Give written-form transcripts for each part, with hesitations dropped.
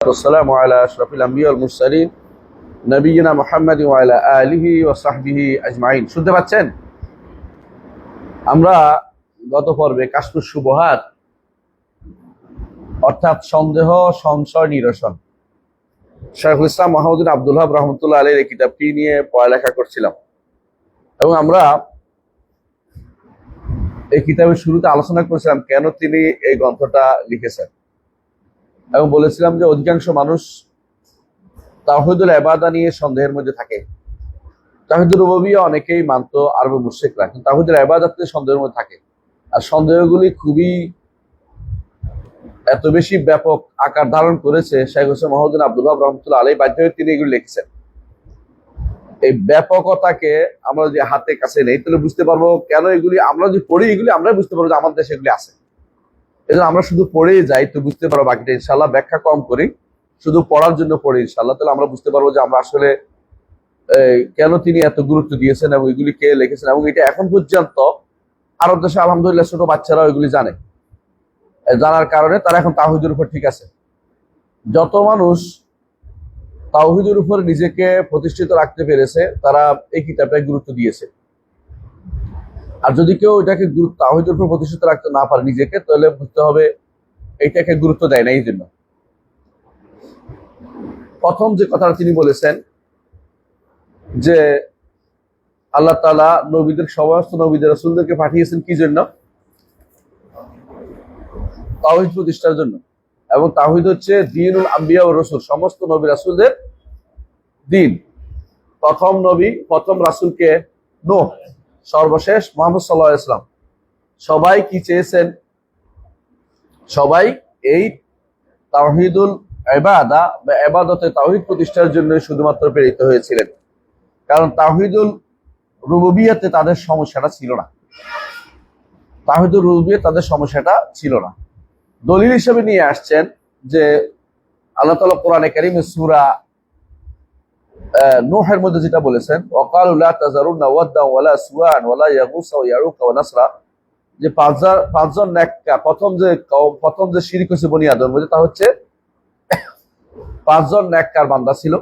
والسلام على أشرف الأنبياء والمرسلين نبينا محمد وعلى آله وصحبه أجمعين। শুনতে পাচ্ছেন? আমরা গত পর্বে কাশফুস শুবহাত অর্থাৎ সন্দেহ সংশয় নিরসন শাইখুল ইসলাম মুহাম্মদ বিন আব্দুল ওয়াহাব রাহমাতুল্লাহ আলাইহির এই কিতাবটি নিয়ে পড়ালেখা করছিলাম এবং আমরা এই কিতাবের শুরুতে আলোচনা করেছিলাম কেন তিনি এই গ্রন্থটা লিখেছেন এবং বলেছিলাম যে অধিকাংশ মানুষ তাওহীদুল ইবাদা নিয়ে সন্দেহের মধ্যে থাকে। তাওহীদুর রুবুবিয়্যা অনেকেই মানত আরব মুশরিকরা, কিন্তু তাওহীদুল ইবাদাতে সন্দেহের মধ্যে থাকে। আর সন্দেহগুলি খুবই এত বেশি ব্যাপক আকার ধারণ করেছে, শাইখ হোসেন মুহাম্মদ বিন আব্দুল ওয়াহাব রাহমাতুল্লাহ আলাইহি বাধ্য হয়ে তিনি এগুলি লিখেছেন। এই ব্যাপকতাকে আমরা যদি হাতে কাছে নেই তাহলে বুঝতে পারবো কেন এগুলি, আমরা যদি পড়ি এগুলি আমরা বুঝতে পারবো যে আমাদের দেশে এগুলি আছে। এজন্য আমরা শুধু পড়ে যাই তো বুঝতে পারবো, বাকিটা ইনশাআল্লাহ ব্যাখ্যা কম করি, শুধু পড়ার জন্য পড়ি ইনশাআল্লাহ, তাহলে আমরা বুঝতে পারবো যে আমরা আসলে কেন তিনি এত গুরুত্ব দিয়েছেন এবং এগুলি কে লিখেছেন। এবং এটা এখন পর্যন্ত আরব দেশে আলহামদুলিল্লাহ ছোট বাচ্চারাও এগুলি জানে, জানার কারণে তারা এখন তাওহীদের উপর ঠিক আছে। যত মানুষ তাওহীদের উপর নিজেকে প্রতিষ্ঠিত রাখতে পেরেছে তারা এই কিতাবটায় গুরুত্ব দিয়েছে। আর যদি কেউ এটাকে তাওহীদের উপর প্রতিষ্ঠিত রাখতে না পারে নিজেকে, তাহলে বুঝতে হবে এইটাকে গুরুত্ব দেয় না। এই জন্য প্রথম যে কথাটা তিনি বলেছেন যে আল্লাহ তাআলা নবীদের, সমস্ত নবীদের, রাসূলদেরকে পাঠিয়েছেন কি জন্য? তাওহীদ প্রতিষ্ঠার জন্য। এবং তাওহীদ হচ্ছে দ্বীনুল আম্বিয়া ওয়া রাসূল, সমস্ত নবী রাসূলদের দ্বীন। প্রথম নবী, প্রথম রাসূলকে নূহ, সর্বশেষ মুহাম্মদ সাল্লাল্লাহু আলাইহি ওয়াসাল্লাম। সবাই কি চেয়েছেন? সবাই এই তাওহীদুল ইবাদা বা ইবাদতে তাওহীদ প্রতিষ্ঠার জন্য শুধুমাত্র প্রেরিত হয়েছিলেন। কারণ তাওহীদুল রুবুবিয়্যাতে তাদের সমস্যাটা ছিল না, তাওহীদুল রুবুবিয়্যাতে তাদের সমস্যাটা ছিল না। দলিল হিসেবে নিয়ে আসছেন যে আল্লাহ তাআলা কোরআনে কারীমে সূরা নূহের মধ্যে যেটা বলেছেন, ওয়াকালু লা তাযারুন্না ওয়াদ্দা ওয়ালা সুওয়ান ওয়ালা ইয়াগুসা ওয়া ইয়াউকা ওয়া নাসরা, যে পাঁচজন নেককার, প্রথম যে শিরক হয়েছে বনি আদমের মধ্যে, তা হচ্ছে পাঁচজন নেককার বান্দা ছিল,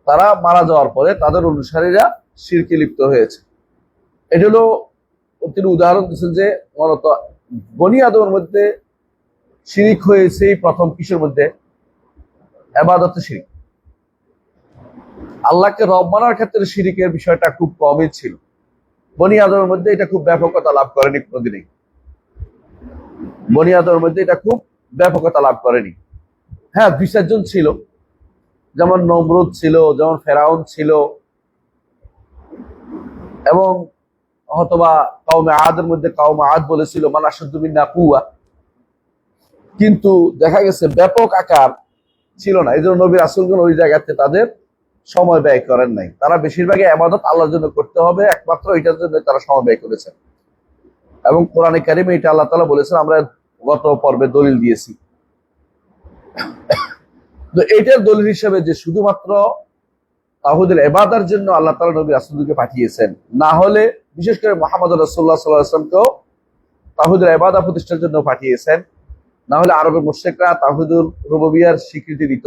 তারা মারা যাওয়ার পরে তাদের অনুসারীরা শিরকে লিপ্ত হয়েছে। এটা হলো তিনি উদাহরণ দিচ্ছেন যে মূলত বনি আদমের মধ্যে শিরিক হয়েছে প্রথম কিসের মধ্যে? ইবাদতে শিরিক। আল্লাহকে রব মানার ক্ষেত্রে শিরিকের বিষয়টা খুব কমই ছিল, বনি আদমের মধ্যে এটা খুব ব্যাপকতা লাভ করেনি কোনোদিনই। বনি আদমের মধ্যে এটা খুব ব্যাপকতা লাভ করেনি। হ্যাঁ, ২-৪ জন ছিল, যেমন নমরুদ ছিল, যেমন ফেরাউন ছিল, এবং হয়তোবা কওমে আদের মধ্যে কওমে আদ বলেছিল মান আশাদ্দু মিন্না কুওয়া, কিন্তু দেখা গেছে ব্যাপক আকার ছিল না। এই জন্য নবী রাসূলগণ ওই জায়গাতে তাদের সময় ব্যয় করেন নাই। তারা বেশিরভাগই ইবাদত আল্লাহর জন্য করতে হবে, একমাত্র এটার জন্য তারা সময় ব্যয় করেছেন। এবং কোরআনে কারিমে এটা আল্লাহ তাআলা বলেছেন, আমরা গত পর্বে দলিল দিয়েছি। তো এইটার দলিল হিসেবে যে শুধুমাত্র তাওহীদুল ইবাদার জন্য আল্লাহ তাআলা নবী রাসূলকে পাঠিয়েছেন, না হলে বিশেষ করে মুহাম্মদ রাসূলুল্লাহ সাল্লাল্লাহু আলাইহি ওয়াসাল্লামকেও তাওহীদুল ইবাদা প্রতিষ্ঠার জন্য পাঠিয়েছেন। না হলে আরবের মুশরিকরা তাওহীদুল রুবুবিয়্যার স্বীকৃতি দিত,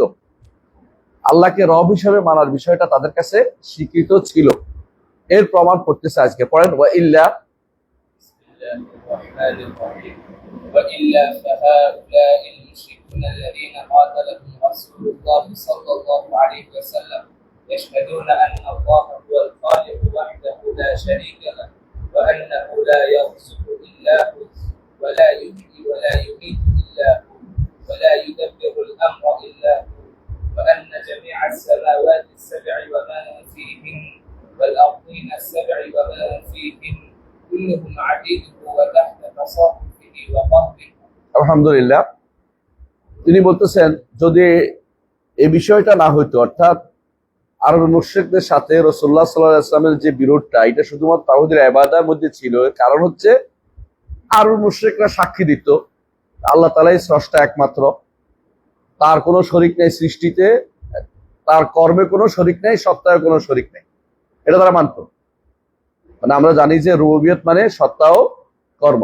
আল্লাহকে রব হিসেবে মানার বিষয়টা তাদের কাছে স্বীকৃত ছিল। এর প্রমাণ করতেছে আজকে। পড়েন, ওয়া ইল্লা فهؤلاء المشركون الذين قاتلهم رسول الله صلى الله عليه وسلم يشهدون أن الله هو الخالق وحده لا شريك له وأنه لا يرزق إلا هو ولا يحيي ولا يميت إلا هو ولا يدبر الأمر إلا هو وأن جميع السماوات السبع وما فيهن والأرضين السبع وما فيهن كلهم عبيده وتحت تصرفه وقهره। আলহামদুলিল্লাহ, তিনি বলতেছেন যদি এই বিষয়টা না হইতো, অর্থাৎ আরব মুশরিকদের সাথে রাসূলুল্লাহ সাল্লাল্লাহু আলাইহি ওয়াসাল্লামের যে বিরোধটা, এটা শুধুমাত্র তাওহীদের ইবাদার মধ্যে ছিল। কারণ হচ্ছে আরব মুশরিকরা সাক্ষী দিত আল্লাহ তাআলাই স্রষ্টা একমাত্র, তার কোনো শরীক নেই সৃষ্টিতে, তার কর্মে কোনো শরীক নেই, সত্তায় কোনো শরীক নেই, এটা তারা মানত। মানে আমরা জানি যে রুবুবিয়ত মানে সত্তা ও কর্ম,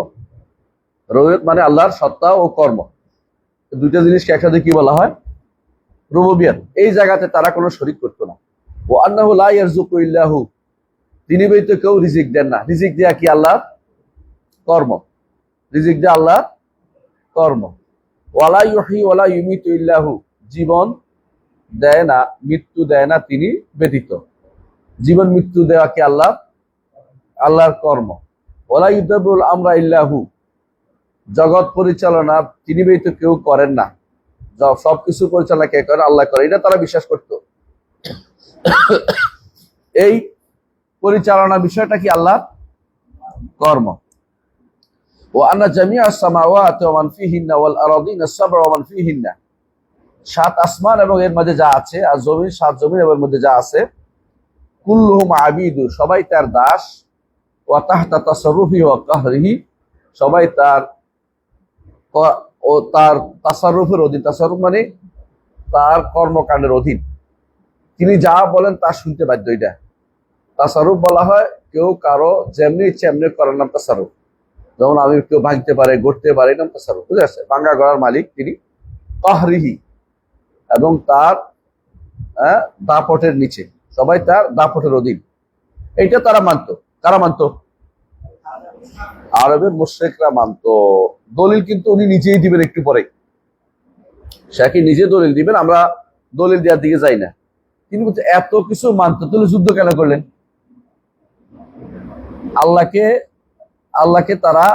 রুবুবিয়ত মানে আল্লাহর সত্তা ও কর্ম, দুইটা জিনিসকে একসাথে কি বলা হয়? রুবুবিয়ত, এই জায়গাতে তারা কোনো শরীক করতো না। ও আন্নাহু লা ইয়ারযুকু ইল্লাহু, তিনি ব্যতীত কেউ রিজিক দেন না। রিজিক দেয়া কি? আল্লাহর কর্ম। রিজিক দেয়া আল্লাহর কর্ম। ওয়ালা ইউহয়ি ওয়ালা ইউমিতু ইল্লাহু, জীবন দেয় না, মৃত্যু দেয় না তিনি ব্যতীত। জীবন মৃত্যু দেওয়া কি আল্লাহর কর্ম। ওয়ালা ইউদাব্বিরুল আমরা ইল্লাহু, জগৎ পরিচালনা তিনি ব্যতীত কেউ করেন না। সবকিছু পরিচালনা কে করেন? আল্লাহ করে। এটা তারা বিশ্বাস করত। এই পরিচালনা বিষয়টা কি? আল্লাহর কর্ম। ওয়া আন্না জামিআস সামাওয়াতি ওয়া মান ফিহিন্না ওয়াল আরাদিনা আস-সাব'া ওয়া মান ফিহিন্না, সাত আসমান এবং এর মধ্যে যা আছে, আর জমিন, সাত জমিন এবং এর মধ্যে যা আছে, কুল্লুহুম আবিদু, সবাই তার দাস, ওয়া তাহতা তাসাররুফিহি ওয়া কাহরিহি, সবাই তার তাসাররুফের অধীন। তাসাররুফ মানে তার কর্মকাণ্ডের অধীন। তিনি যা বলেন তা শুনতে বাধ্য। এটা তাসাররুফ বলা হয়। কেউ কারো যেমনি ইচ্ছে এমনি করার নাম তাসাররুফ। যেমন আমি কেউ ভাঙতে পারে, গড়তে পারে, নাম তাসাররুফ। বুঝে আসছে? ভাঙ্গা গড়ার মালিক তিনি। কাহরিহি, এবং তার দাপটের নিচে, সবাই তার দাপটের অধীন। এইটা তারা মানত। কারা মানত? আরবের মুশরিকরা মানত। দলিল কিন্তু উনি নিজেই দিবেন একটু পরে। সে কি নিজে দলিল দিবেন, আমরা দলিল দেওয়ার দিকে যাই না। কিন্তু এত কিছু মানত, তাহলে যুদ্ধ কেন করলেন? আল্লাহকে তারা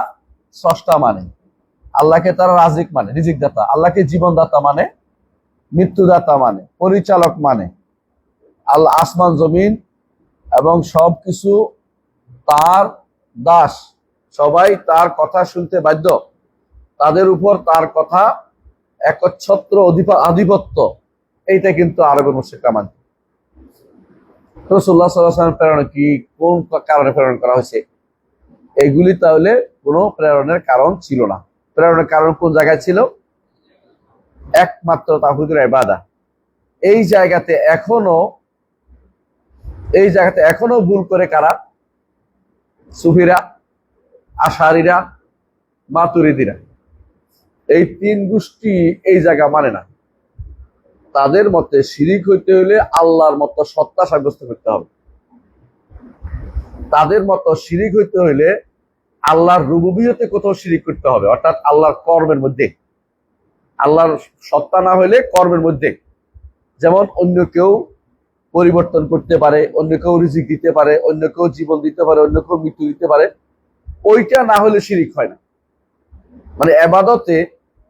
স্রষ্টা মানে, আল্লাহকে তারা রাজিক মানে, রিজিক দাতা, আল্লাহকে জীবনদাতা মানে, মৃত্যুদাতা মানে, পরিচালক মানে। আল্লাহ আসমান জমিন এবং সবকিছু তার দাস, সবাই তার কথা শুনতে বাধ্য। তাদের উপর তার কথা একচ্ছত্র আধিপত্য। এইটা কিন্তু আরবের মুশরিকরা মানত। রাসূলুল্লাহ সাল্লাল্লাহু আলাইহি ওয়াসাল্লাম প্রেরণ কি, কোন কারণে প্রেরণ করা হয়েছে? এগুলি তাহলে কোনো প্রেরণের কারণ ছিল না। প্রেরণের কারণ কোন জায়গায় ছিল? একমাত্র তাওহীদের ইবাদত। এই জায়গাতে এখনো ভুল করে কারা? সুফিরা, আশারীরা, মাতুরিদিরা। এই তিন গোষ্ঠী এই জায়গা মানে না। তাদের মতে শিরিক হইতে হলে আল্লাহর মতো সত্তা সাব্যস্ত করতে হবে। তাদের মতো শিরিক হইতে হইলে আল্লাহর রুবুবিয়তে কোথাও শিরিক করতে হবে, অর্থাৎ আল্লাহর কর্মের মধ্যে। আল্লাহর সত্তা না হইলে কর্মের মধ্যে। যেমন অন্য কেউ পরিবর্তন করতে পারে, অন্য কেউ রিজিক দিতে পারে, অন্য কেউ জীবন দিতে পারে, অন্য কেউ মৃত্যু দিতে পারে, ওইটা না হলে শিরিক হয় না। মানে ইবাদতে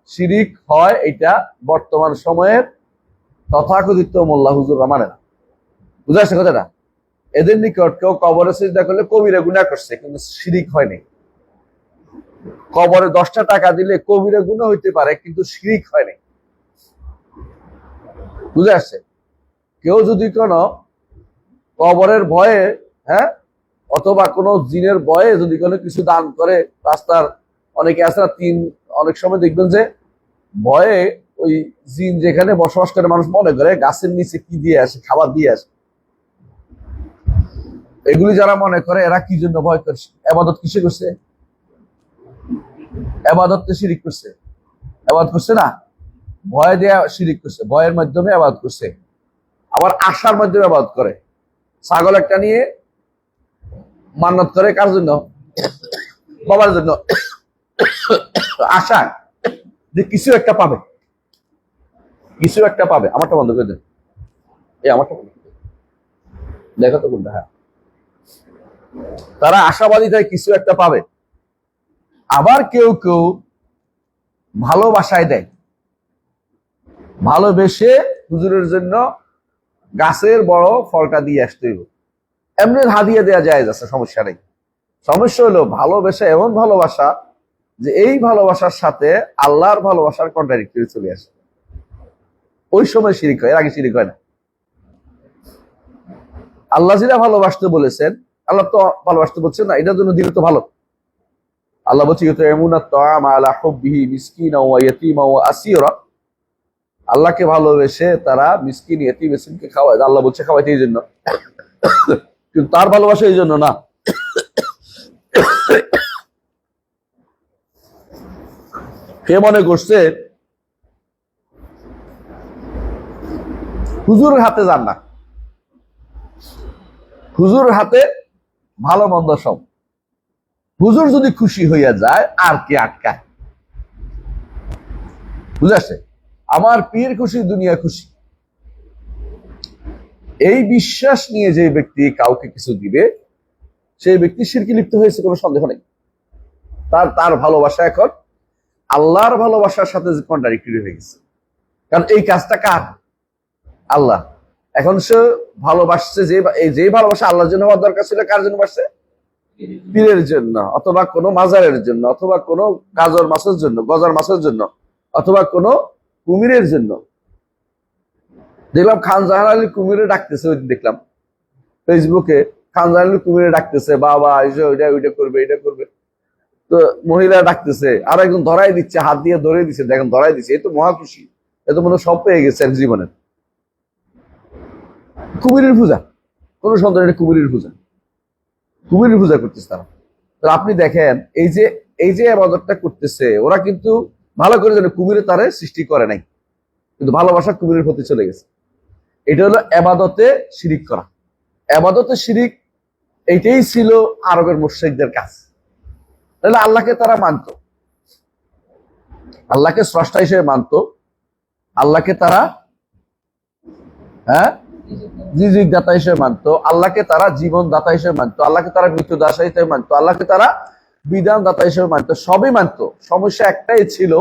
শিরিক হয়, এটা বর্তমান সময়ের তথাকথিত মোল্লা হুজুররা মানে না। বুঝা আসছে কথাটা? এদের নিকট কেউ কবরে সিজদা করলে কবিরা গুনাহ করছে, কিন্তু শিরিক হয়নি। কবরে 10টা টাকা দিলে কবিরা গুনাহ হইতে পারে, কিন্তু শিরিক হয়নি। বুঝে আসছে? কেউ যদি কোনো কবরের ভয়ে, অথবা কোনো জিনের ভয়ে যদি কোনো কিছু দান করে, রাস্তার অনেকে আছে না, অনেক সময় দেখবেন যে ভয়ে ওই জিন যেখানে বসবাস করে মানুষ মনে করে গাছের নিচে কি দিয়ে আসে, খাবার দিয়ে আসে। এগুলি যারা মনে করে, এরা কি জন্য ভয় করছে? ইবাদত কিসে করছে? ইবাদত তো শিরিক করছে। ইবাদত করছে না, ভয় দেয়া শিরিক করছে, ভয়ের মাধ্যমে ইবাদত করছে। আবার আশার মাধ্যমে ইবাদত করে। ছাগল একটা নিয়ে মান্নত করে, কার জন্য? বাবার জন্য। আশা যে কিছু একটা পাবে, কিছু একটা পাবে। আমারটা বন্ধ করে দেন, আমারটা বন্ধ করে দেন, দেখো তো কোনটা। হ্যাঁ, তারা আশাবাদী থাকে কিছু একটা পাবে। আবার কেউ কেউ ভালোবাসায় দেয়, ভালোবেসে হুজুরের জন্য গাছের বড় ফলটা দিয়ে আসতে হইব। এমনি হাদিয়া দেওয়া যায়, আছে, সমস্যা নেই। সমস্যা হলো ভালোবাসা, এমন ভালোবাসা যে এই ভালোবাসার সাথে আল্লাহর ভালোবাসার কন্ট্রাডিক্টরি চলে আসে। ওই সময় শিরিক হয়, এর আগে শিরিক হয় না। আল্লাহ যেটা ভালোবাসতে বলেছেন, আল্লাহ তো ভালোবাসতে বলছেন না, এটার জন্য দিলে তো ভালো। আল্লাহ বলছে আল্লাহকে ভালোবেসে তারা মিসকিন, ইয়েতিম, মিসকিনকে খাওয়ায়। আল্লাহ বলছে খাওয়াইতে এই জন্য, কিন্তু তার ভালোবাসা এই জন্য না। কে মনে করছে হুজুরের হাতে যান না, হুজুরের হাতে ভালো মন্দ সব। হুজুর যদি খুশি হইয়া যায় আর কি আটকায়? বুঝাচ্ছে? আমার পীর খুশি, দুনিয়া খুশি, এই বিশ্বাস নিয়ে যে ব্যক্তি কাউকে কিছু দিবে, সেই ব্যক্তি শিরকে লিপ্ত হয়েছে, কোনো সন্দেহ নেই। তার ভালোবাসা এখন আল্লাহর ভালোবাসার সাথে কন্ট্রাডিক্টরি হয়ে গেছে। কারণ এই কাজটা কার? আল্লাহ। এখন সে ভালোবাসছে, যে ভালোবাসা আল্লাহর জন্য হওয়ার দরকার ছিল, কার জন্য বাসছে? পীরের জন্য, অথবা কোনো মাজারের জন্য, অথবা কোনো গাজর মাছের জন্য, গজার মাছের জন্য, অথবা কোনো কুমিরের জন্য। দেখলাম খান জাহান আলী কুমিরে ডাকতেছে, ওই দেখলাম ফেসবুকে খান জাহান আলী কুমিরে ডাকতেছে, বাবা এসে ওইটা করবে, এটা করবে। তো মহিলা ডাকতেছে, আর একজন ধরাই দিচ্ছে, হাত দিয়ে ধরে দিচ্ছে, দেখেন ধরাই দিচ্ছে। এই তো মহা খুশি, এ তো মনে সব পেয়ে গেছে এক জীবনের। কুমিরের পূজা, কোনো সন্দেহ নেই, কুমিরের পূজা, কুমিরের পূজা করতেছে তারা। তো আপনি দেখেন এই যে আবাদতটা করতেছে, ওরা কিন্তু ভালো করে জানে কুমিরে তারে সৃষ্টি করে নাই, কিন্তু ভালোবাসা কুমিরের প্রতি চলে গেছে। এটা হলো আবাদতে শিরিক করা। আবাদতে শিরিক এইটাই ছিল আরবের মুশরিকদের কাজ। তাহলে আল্লাহকে তারা মানত, আল্লাহকে স্রষ্টা হিসেবে মানত, আল্লাহকে তারা রিজিক দাতা হিসেবে মানত, আল্লাহকে তারা জীবন দাতা হিসেবে মানত, আল্লাহকে তারা মৃত্যু দাতা হিসেবে মানত, আল্লাহকে তারা বিধান দাতা হিসেবে মানত, সবই মানত। সমস্যা একটাই ছিল,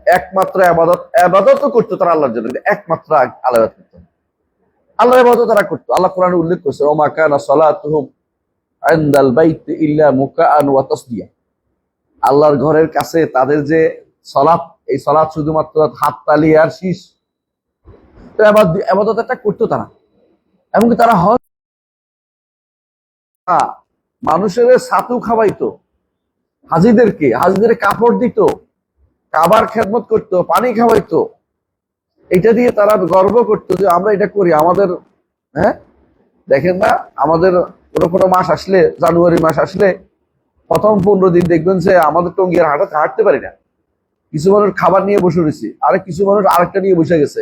একমাত্র আবাদতও করতো তারা আল্লাহর জন্য, একমাত্র আল্লাহ করতো, আল্লাহর ইবাদত তারা করতো। আল্লাহ কোরআনে উল্লেখ করছে, ওমা কানা সালাতুহুম ইনদাল বাইতি ইল্লা মুকাআন ওয়া তাসদিয়া। আল্লাহর ঘরের কাছে তাদের যে সালাত, এই সালাত শুধুমাত্র হাততালি আর শীষ। তো আবাদত একটা করতো তারা। এমনকি তারা মানুষের ছাতু খাওয়াইতো, হাজিদের কাপড় দিত, কাবার খেদমত করতো, পানি খাওয়াইতো। এটা দিয়ে তারা গর্ব করতো যে আমরা এটা করি। আমাদের দেখেন না, আমাদের কোনো মাস আসলে, জানুয়ারি মাস আসলে প্রথম 15 দিন দেখবেন যে আমাদের টঙ্গি আর হাঁটতে পারি না। কিছু মানুষ খাবার নিয়ে বসে রয়েছে, আরেক কিছু মানুষ আরেকটা নিয়ে বসে গেছে।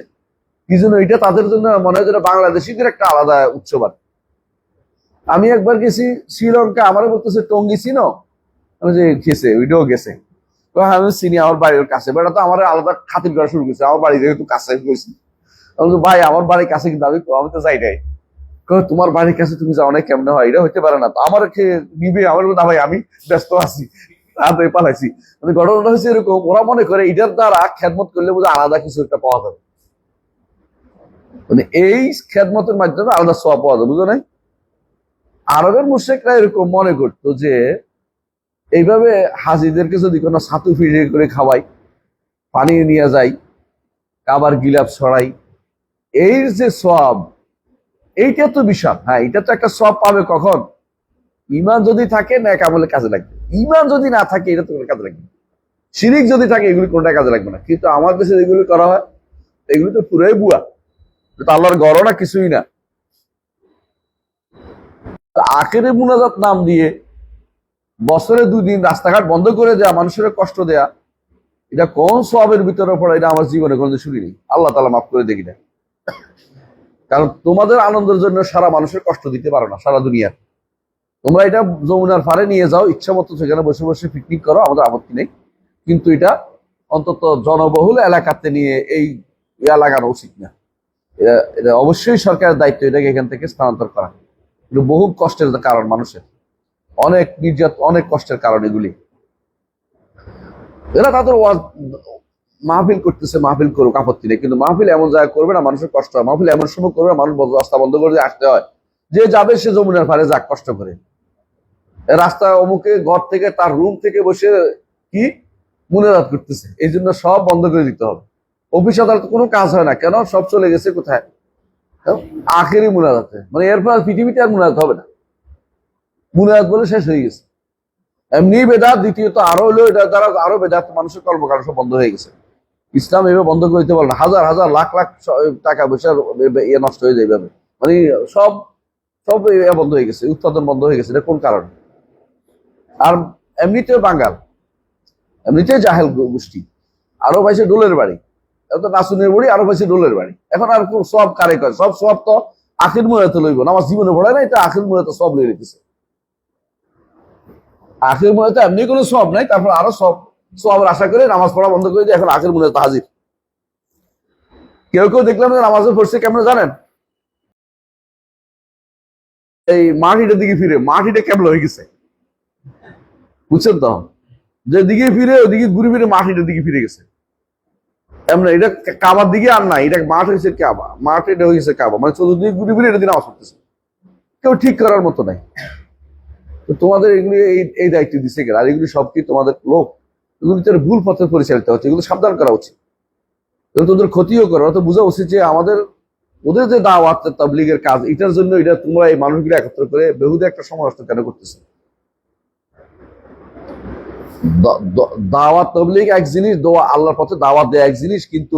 কি জন্য? এটা তাদের জন্য মনে হয় যেন বাংলাদেশিদের একটা আলাদা উৎসব। আমি একবার গেছি শ্রীলঙ্কা, আমারও বলতেছে টঙ্গি চিনো? আমি যে গেছে, ওইটাও গেছে। আমি চিনি, আমার বাড়ির কাছে। বেটা তো আমার আলাদা খাতির করা শুরু করছে, আমার বাড়ি যেহেতু কাছে গেছি। আমি তো ভাই আমার বাড়ির কাছে, কিন্তু আমি তো যাই নাই। তোমার বাড়ির কাছে তুমি যাও না, কেমন হয়? এটা হইতে পারে না। তো আমার নিবে, আমার না ভাই আমি ব্যস্ত আছি, তাড়াতাড়ি পালাইছি। ঘটনাটা হচ্ছে এরকম, ওরা মনে করে এটার দ্বারা খেদমত করলে বোধহয় আলাদা কিছু একটা পাওয়া যাবে, মানে এই খেদমতের মাধ্যমে আলাদা সওয়াব পাওয়া যাবে, বুঝো নাই? আরবের মুশরিকরা এরকম মনে করতো যে এইভাবে হাজিদেরকে যদি কোনো ছাতু ফিরিয়ে করে খাওয়াই, পানি নিয়ে যাই, আবার গিলাপ ছড়াই, এই যে সওয়াব, এইটা তো বিশাল। হ্যাঁ, এটা তো একটা সওয়াব পাবে কখন? ঈমান যদি থাকে না, আমলে কাজে লাগবে। ঈমান যদি না থাকে, এটা তো কাজে লাগবে। শিরিক যদি থাকে, এগুলি কোনটা কাজে লাগবে না। কিন্তু আমার দেশে যেগুলি করা হয়, এগুলি তো পুরোই বুয়া, আল্লাহর গড়না কিছুই না। আখেরে মুনাজাত নাম দিয়ে বছরে 2 দিন রাস্তাঘাট বন্ধ করে দেয়া, মানুষের কষ্ট দেয়া, এটা কোন সওয়াবের ভিতরে পড়ে? এটা আমার জীবনে কোনোদিন শুনিনি। আল্লাহ তাআলা মাফ করে দেখি না। কারণ তোমাদের আনন্দের জন্য সারা মানুষের কষ্ট দিতে পারো না, সারা দুনিয়ার। তোমরা এটা যমুনার পাড়ে নিয়ে যাও, ইচ্ছা মতো সেখানে বসে বসে পিকনিক করো, আমাদের আপত্তি নেই। কিন্তু এটা অন্তত জনবহুল এলাকাতে নিয়ে এই লাগানো উচিত না। এটা অবশ্যই সরকারের দায়িত্ব এটাকে এখান থেকে স্থানান্তর করা। কিন্তু বহু কষ্টের কারণ, মানুষের অনেক নির্যাতন, অনেক কষ্টের কারণ এগুলি। এরা তাদের মাহফিল করতেছে, মাহফিল করুক, আপত্তি নেই। কিন্তু মাহফিল এমন জায়গা করবে না মানুষের কষ্ট হয়, মাহফিল এমন সময় করবে না মানুষ রাস্তা বন্ধ করে আসতে হয়। যে যাবে সে যমুনার পাড়ে যাক কষ্ট করে, রাস্তা অমুকে ঘর থেকে, তার রুম থেকে বসে কি মুনাজাত করতেছে, এই জন্য সব বন্ধ করে দিতে হবে। অফিস আদালতে কোনো কাজ হয় না কেন? সব চলে গেছে কোথায়? আখেরি মুনাজাতে। মানে এরপর পৃথিবীতে আর মুনাজাত হবে না, মুনাজাত বলে শেষ হয়ে গেছে। এমনি বেদাত, দ্বিতীয়ত আরো হলো এটা দ্বারা আরো বেদাত, মানুষের কর্মকাণ্ড সব বন্ধ হয়ে গেছে। ইসলাম এভাবে বন্ধ করে দিতে পারে না। হাজার হাজার লাখ লাখ টাকা পয়সার ইয়ে নষ্ট হয়ে যায় এভাবে। মানে সব সব বন্ধ হয়ে গেছে, উৎপাদন বন্ধ হয়ে গেছে। এটা কোন কারণে? আর এমনিতেও বাঙাল, এমনিতেই জাহেল গোষ্ঠী, আরো পাইছে ডোলের বাড়ি। তো নাসুনের বাড়ি আরো বেশি ডোলের বাড়ি। এখন আর সব কারে করে, সব সব তো আখির মুরাতে লইব না, আমার জীবনে পড়ে নাই, তো আখির মুরাতে সব লই রেখেছে। আখির মুরাতে এমনি কোনো সব নাই, তারপর আরো সব আশা করে নামাজ পড়া বন্ধ করে দিয়ে এখন আখির মুরাতে হাজির। কেউ কেউ দেখলাম যে নামাজও পড়ছে কেমন জানেন, এই মাটিটার দিকে ফিরে, মাটিটা কেমন হয়ে গেছে বুঝছেন তো, যেদিকে ফিরে ওদিকে ঘুরে ফিরে মাটিটার দিকে ফিরে গেছে। এমন এটা কাবার দিকে আর নাই, এটা মাঠ হয়েছে কাবা, মাঠ এটা হয়েছে কাবা, মানে চতুর্দিকে ঘুরে ফিরে এটা দিন আওয়াজ করতেছে, কেউ ঠিক করার মতো নাই। তো তোমাদের এগুলি এই দায়িত্ব দিচ্ছে কেন? আর এগুলি সব কি তোমাদের লোক? এগুলি তার ভুল পথে পরিচালিত হচ্ছে, এগুলো সাবধান করা উচিত, এগুলো তোদের ক্ষতিও করে। তো বোঝা উচিত যে আমাদের ওদের যে দাওয়াত তাবলীগের কাজ, এটার জন্য এটা তোমরা এই মানুষগুলো একত্র করে বেহুদে একটা সমালোচনা কেন করতেছে? দাওয়াত তাবলীগ এক জিনিস, দোয়া আল্লাহর পথে দাওয়াত দেয়া এক জিনিস, কিন্তু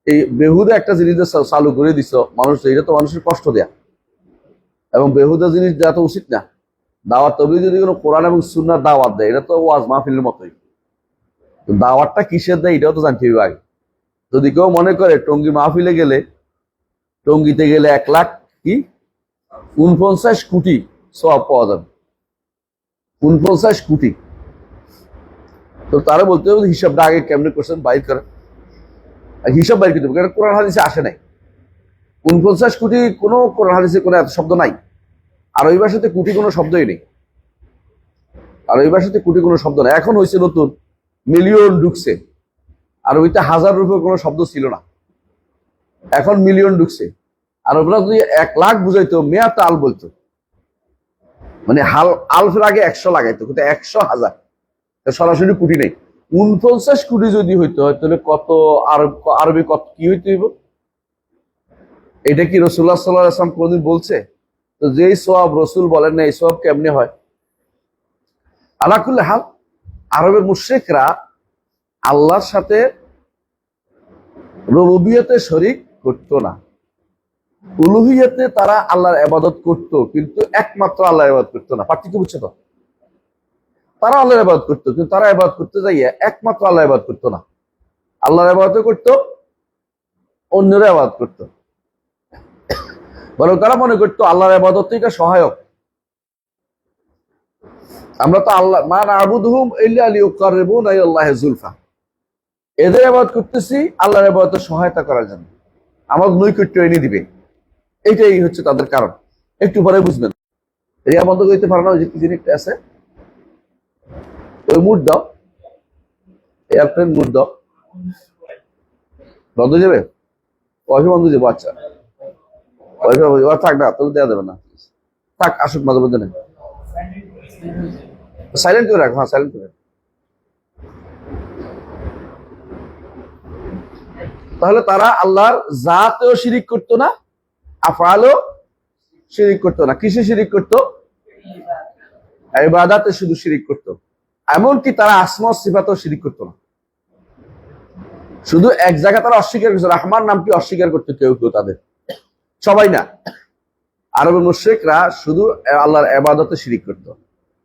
এই বেহুদা একটা জিনিস চালু করে দিছ মানুষ, এটা তো মানুষের কষ্ট দেয়া, এবং বেহুদা জিনিস দেওয়া তো উচিত না। দাওয়াত তাবলীগ যদি কোনো কোরআন এবং সুন্নাহর দাওয়াত দেয়, এটা তো ওয়াজ মাহফিলের মতোই। দাওয়াতটা কিসের দেয় এটাও তো জানতে হবে আগে। যদি কেউ মনে করে টঙ্গী মাহফিলে গেলে, টঙ্গীতে গেলে 1 লাখ কি 49 কোটি সব পাওয়া যাবে, 49 কোটি, তো তারা বলতে হবে হিসাবটা আগে কেমনে করছেন বাইর করেন, হিসাব বাইর করতে হবে, কারণ কোরআন হাদিসে আসে নাই 49 কোটি, কোনো কোরআন হাদিসে কোনো এত শব্দ নাই। আর ওই ভাষাতে কোটি কোনো শব্দই নেই, আর ওই ভাষাতে কোটি কোনো শব্দ নাই। এখন হয়েছে নতুন মিলিয়ন ঢুকছে, আর ওইটা 1000 রূপে কোনো শব্দ ছিল না, এখন মিলিয়ন ঢুকছে। আর ওগুলো যদি 1 লাখ বুঝাইতো মেয়াত আল বলতো, মানে আলফের আগে 100 লাগাইতো, কিন্তু 100,000, সরাসরি কোটি নেই। 49 কোটি যদি হইতো তাহলে কত আরবি কত কি হইতে হইব? এটা কি রাসূলুল্লাহ সাল্লাল্লাহু আলাইহি ওয়াসাল্লাম কোনদিন বলছে? তো যেই সওয়াব রাসূল বলেন না, এই সওয়াব কেমনে হয়? আলা কুল্লি হাল, আরবের মুশরিকরা আল্লাহর সাথে রুবুবিয়তে শরীক করতো না, উলুহিয়তে তারা আল্লাহর ইবাদত করতো, কিন্তু একমাত্র আল্লাহর ইবাদত করতো না। পার্থক্য বুঝছো তো? তারা আল্লাহর ইবাদত করতো, কিন্তু তারা ইবাদত করতে যাইয়ে একমাত্র আল্লাহর ইবাদত করতো না, আল্লাহর ইবাদত করতো, অন্যরা ইবাদত করতো। বরং তারা মনে করতো আল্লাহর ইবাদত এটা সহায়ক। আমরা তো আল্লাহ মা না'বুদুহুম ইল্লা লিয়ুকাররিবুনা ইলাল্লাহি যুলফা, এদের ইবাদত করতেছি আল্লাহর ইবাদতের সহায়তা করার জন্য, আমাদের নৈকট্য এনে দিবে, এইটাই হচ্ছে তাদের কারণ। একটু পরে বুঝবেন। রিয়া বন্ধ করতে পারে না, ওই যে কি জিনিস আছে, ওই মুড দাও, এয়ারপ্লেন মুড দাও, বন্ধ যাবে, ওয়াইফাই বন্ধ যাবো। আচ্ছা ওয়াইফাই থাক না, তোকে দেওয়া যাবে না, থাক, আসুক মাঝে মধ্যে নেই, সাইলেন্ট করে রাখ, হ্যাঁ সাইলেন্ট করে। তাহলে তারা আল্লাহর জাতেও শিরিক করতো না, আফআলও শিরিক করতো না। কিসে শিরিক করতো? ইবাদাতে শুধু শিরিক করতো। এমনকি তারা আসমা ও সিফাতেও শিরিক করতো না। শুধু এক জায়গায় তারা অস্বীকার করতো, রহমান নামটি অস্বীকার করতো কেউ কেউ, তাদের সবাই না। আরবের মুশরিকরা শুধু আল্লাহর ইবাদতে শিরিক করতো,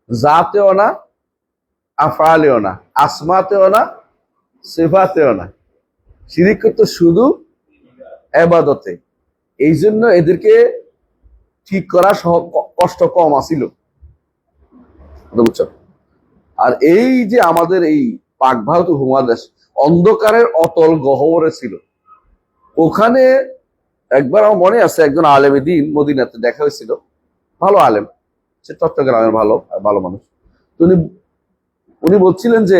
জাতেও না, আফআলেও না, আসমাতেও না, সিফাতেও না, শিরিক করতো শুধু ইবাদতে। এই জন্য এদেরকে ঠিক করা কষ্ট কম আসিল, বুঝছো? আর এই যে আমাদের এই পাক ভারত উপমহাদেশ অন্ধকারের অতল গহ্বরে ছিল, ওখানে একবার আমার মনে আছে একজন আলেমে দিন মদিনাতে দেখা হয়েছিল, ভালো আলেম, সে চট্টগ্রামের ভালো ভালো মানুষ। তো উনি বলছিলেন যে,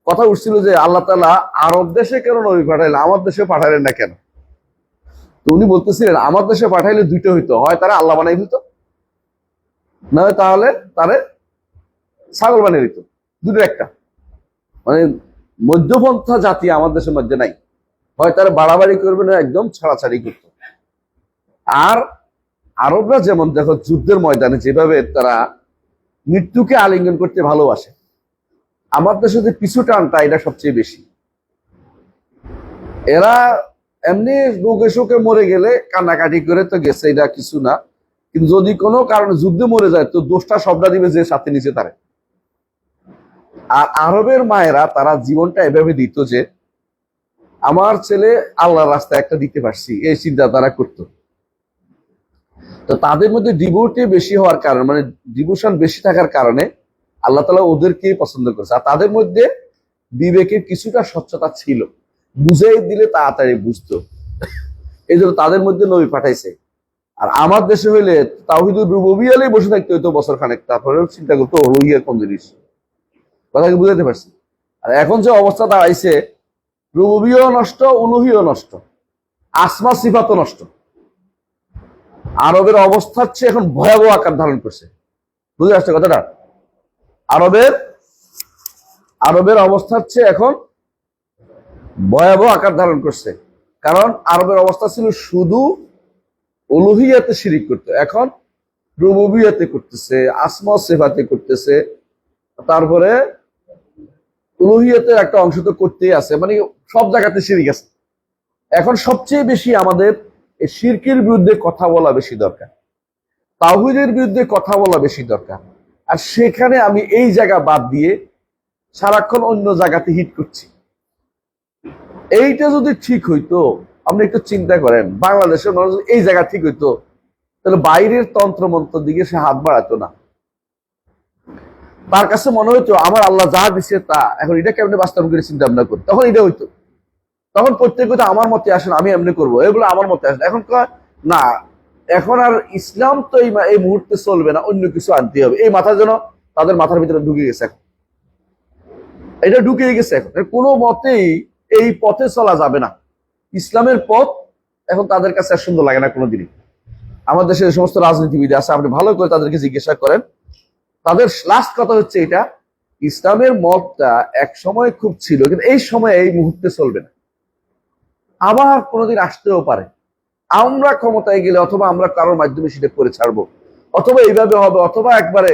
কথা উঠছিল যে আল্লাহ তাআলা আরব দেশে কেন নবী পাঠাইলেন, আমার দেশে পাঠাইলেন না কেন? তো উনি বলতেছিলেন আমার দেশে পাঠাইলে দুইটা হইতো, হয় তারা আল্লাহ বানাই দিত, না তাহলে তারে ছাগল বানিয়ে দিত, দুটো একটা। মানে মধ্যপন্থা জাতি আমার দেশের মধ্যে নাই, হয় তারা বাড়াবাড়ি করবে না একদম ছাড়াছাড়ি করত। আর আরবরা যেমন দেখো যুদ্ধের ময়দানে যেভাবে তারা মৃত্যুকে আলিঙ্গন করতে ভালোবাসে, আমার দেশে যে পিছু টানটা এটা সবচেয়ে বেশি। এরা এমনি রোগে শোকে মরে গেলে কান্নাকাটি করে তো গেছে, এটা কিছু না, কিন্তু যদি কোনো কারণে যুদ্ধে মরে যায় তো দোষটা সবটা দিবে যে সাথে নিচে তারে। আর আরবের মায়েরা তারা জীবনটা এভাবে দিত যে আমার ছেলে আল্লাহর রাস্তায় একটা দিতে পারছি, এই চিন্তা তারা করতো। তো তাদের মধ্যে ডিভোটি বেশি হওয়ার কারণে, মানে ডিভোশন বেশি থাকার কারণে আল্লাহ তাআলা ওদেরকেই পছন্দ করেছে। আর তাদের মধ্যে বিবেকের কিছুটা স্বচ্ছতা ছিল, বুঝাই দিলে তাড়াতাড়ি বুঝতো, এই জন্য তাদের মধ্যে নবী পাঠাইছে। আর আমার দেশে হইলে তাওহীদুর রুবুবিয়্যাহই বসে থাকতে হইতো বছর খানেক, তারপরে চিন্তা করতো উলুহিয়্যা কোন জিনিস। কথা কি বুঝাতে পারছি? আর এখন যে অবস্থা দাঁড়াইছে, রুবুবিয়্যাহ নষ্ট, উলুহিয়্যাহ নষ্ট, আসমা সিফাতও নষ্ট। আরবের অবস্থা হচ্ছে এখন ভয়াবহ আকার ধারণ করছে। বুঝে আসছে কথাটা? আরবের অবস্থা হচ্ছে এখন ভয়াবহ আকার ধারণ করছে। কারণ আরবের অবস্থা ছিল শুধু উলুহিয়াতে শিরিক করতে, এখন রুবুবিয়াতে করতেছে, আসমা সিফাতে করতেছে, তারপরে উলুহিয়াতে একটা অংশ তো করতেই আছে, মানে সব জায়গাতে শিরিক আছে। এখন সবচেয়ে বেশি আমাদের এই শিরকের বিরুদ্ধে কথা বলা বেশি দরকার, তাওহীদের বিরুদ্ধে কথা বলা বেশি দরকার। আর সেখানে আমি এই জায়গা বাদ দিয়ে সারাক্ষণ অন্য জায়গাতে হিট করছি। এইটা যদি ঠিক হইতো, আপনি একটু চিন্তা করেন, বাংলাদেশের মানুষ এই জায়গা ঠিক হইতো, তাহলে বাইরের তন্ত্রমন্ত্র দিকে সে হাত বাড়াতো না। তার কাছে মনে হইতো আমার আল্লাহ যা দিছে তা, এখন এটা কেমনে বাস্তবায়ন করে চিন্তা ভাবনা করতো, তখন এটা হইতো। তখন প্রত্যেক কথা আমার মতে আসেন, আমি এমনি করবো, এগুলো আমার মতে আসেন। এখন না, এখন আর ইসলাম তো এই মুহূর্তে চলবে না, অন্য কিছু আনতে হবে। এই মাথা যেন তাদের মাথার ভিতরে ঢুকে গেছে, এখন এটা ঢুকে গেছে। এখন কোনো মতেই এই পথে চলা যাবে না, ইসলামের পথ এখন তাদের কাছে আর সুন্দর লাগে না কোনোদিনই। আমার দেশে যে সমস্ত রাজনীতিবিদ আছে, আপনি ভালো করে তাদেরকে জিজ্ঞাসা করেন, তাদের লাস্ট কথা হচ্ছে এটা, ইসলামের মতটা এক সময় খুব ছিল, কিন্তু এই সময় এই মুহূর্তে চলবে না, আবার কোনোদিন আসতেও পারে। আমরা ক্ষমতায় গেলে অথবা আমরা কারোর মাধ্যমে সেটা করে ছাড়বো, অথবা এইভাবে হবে, অথবা একবারে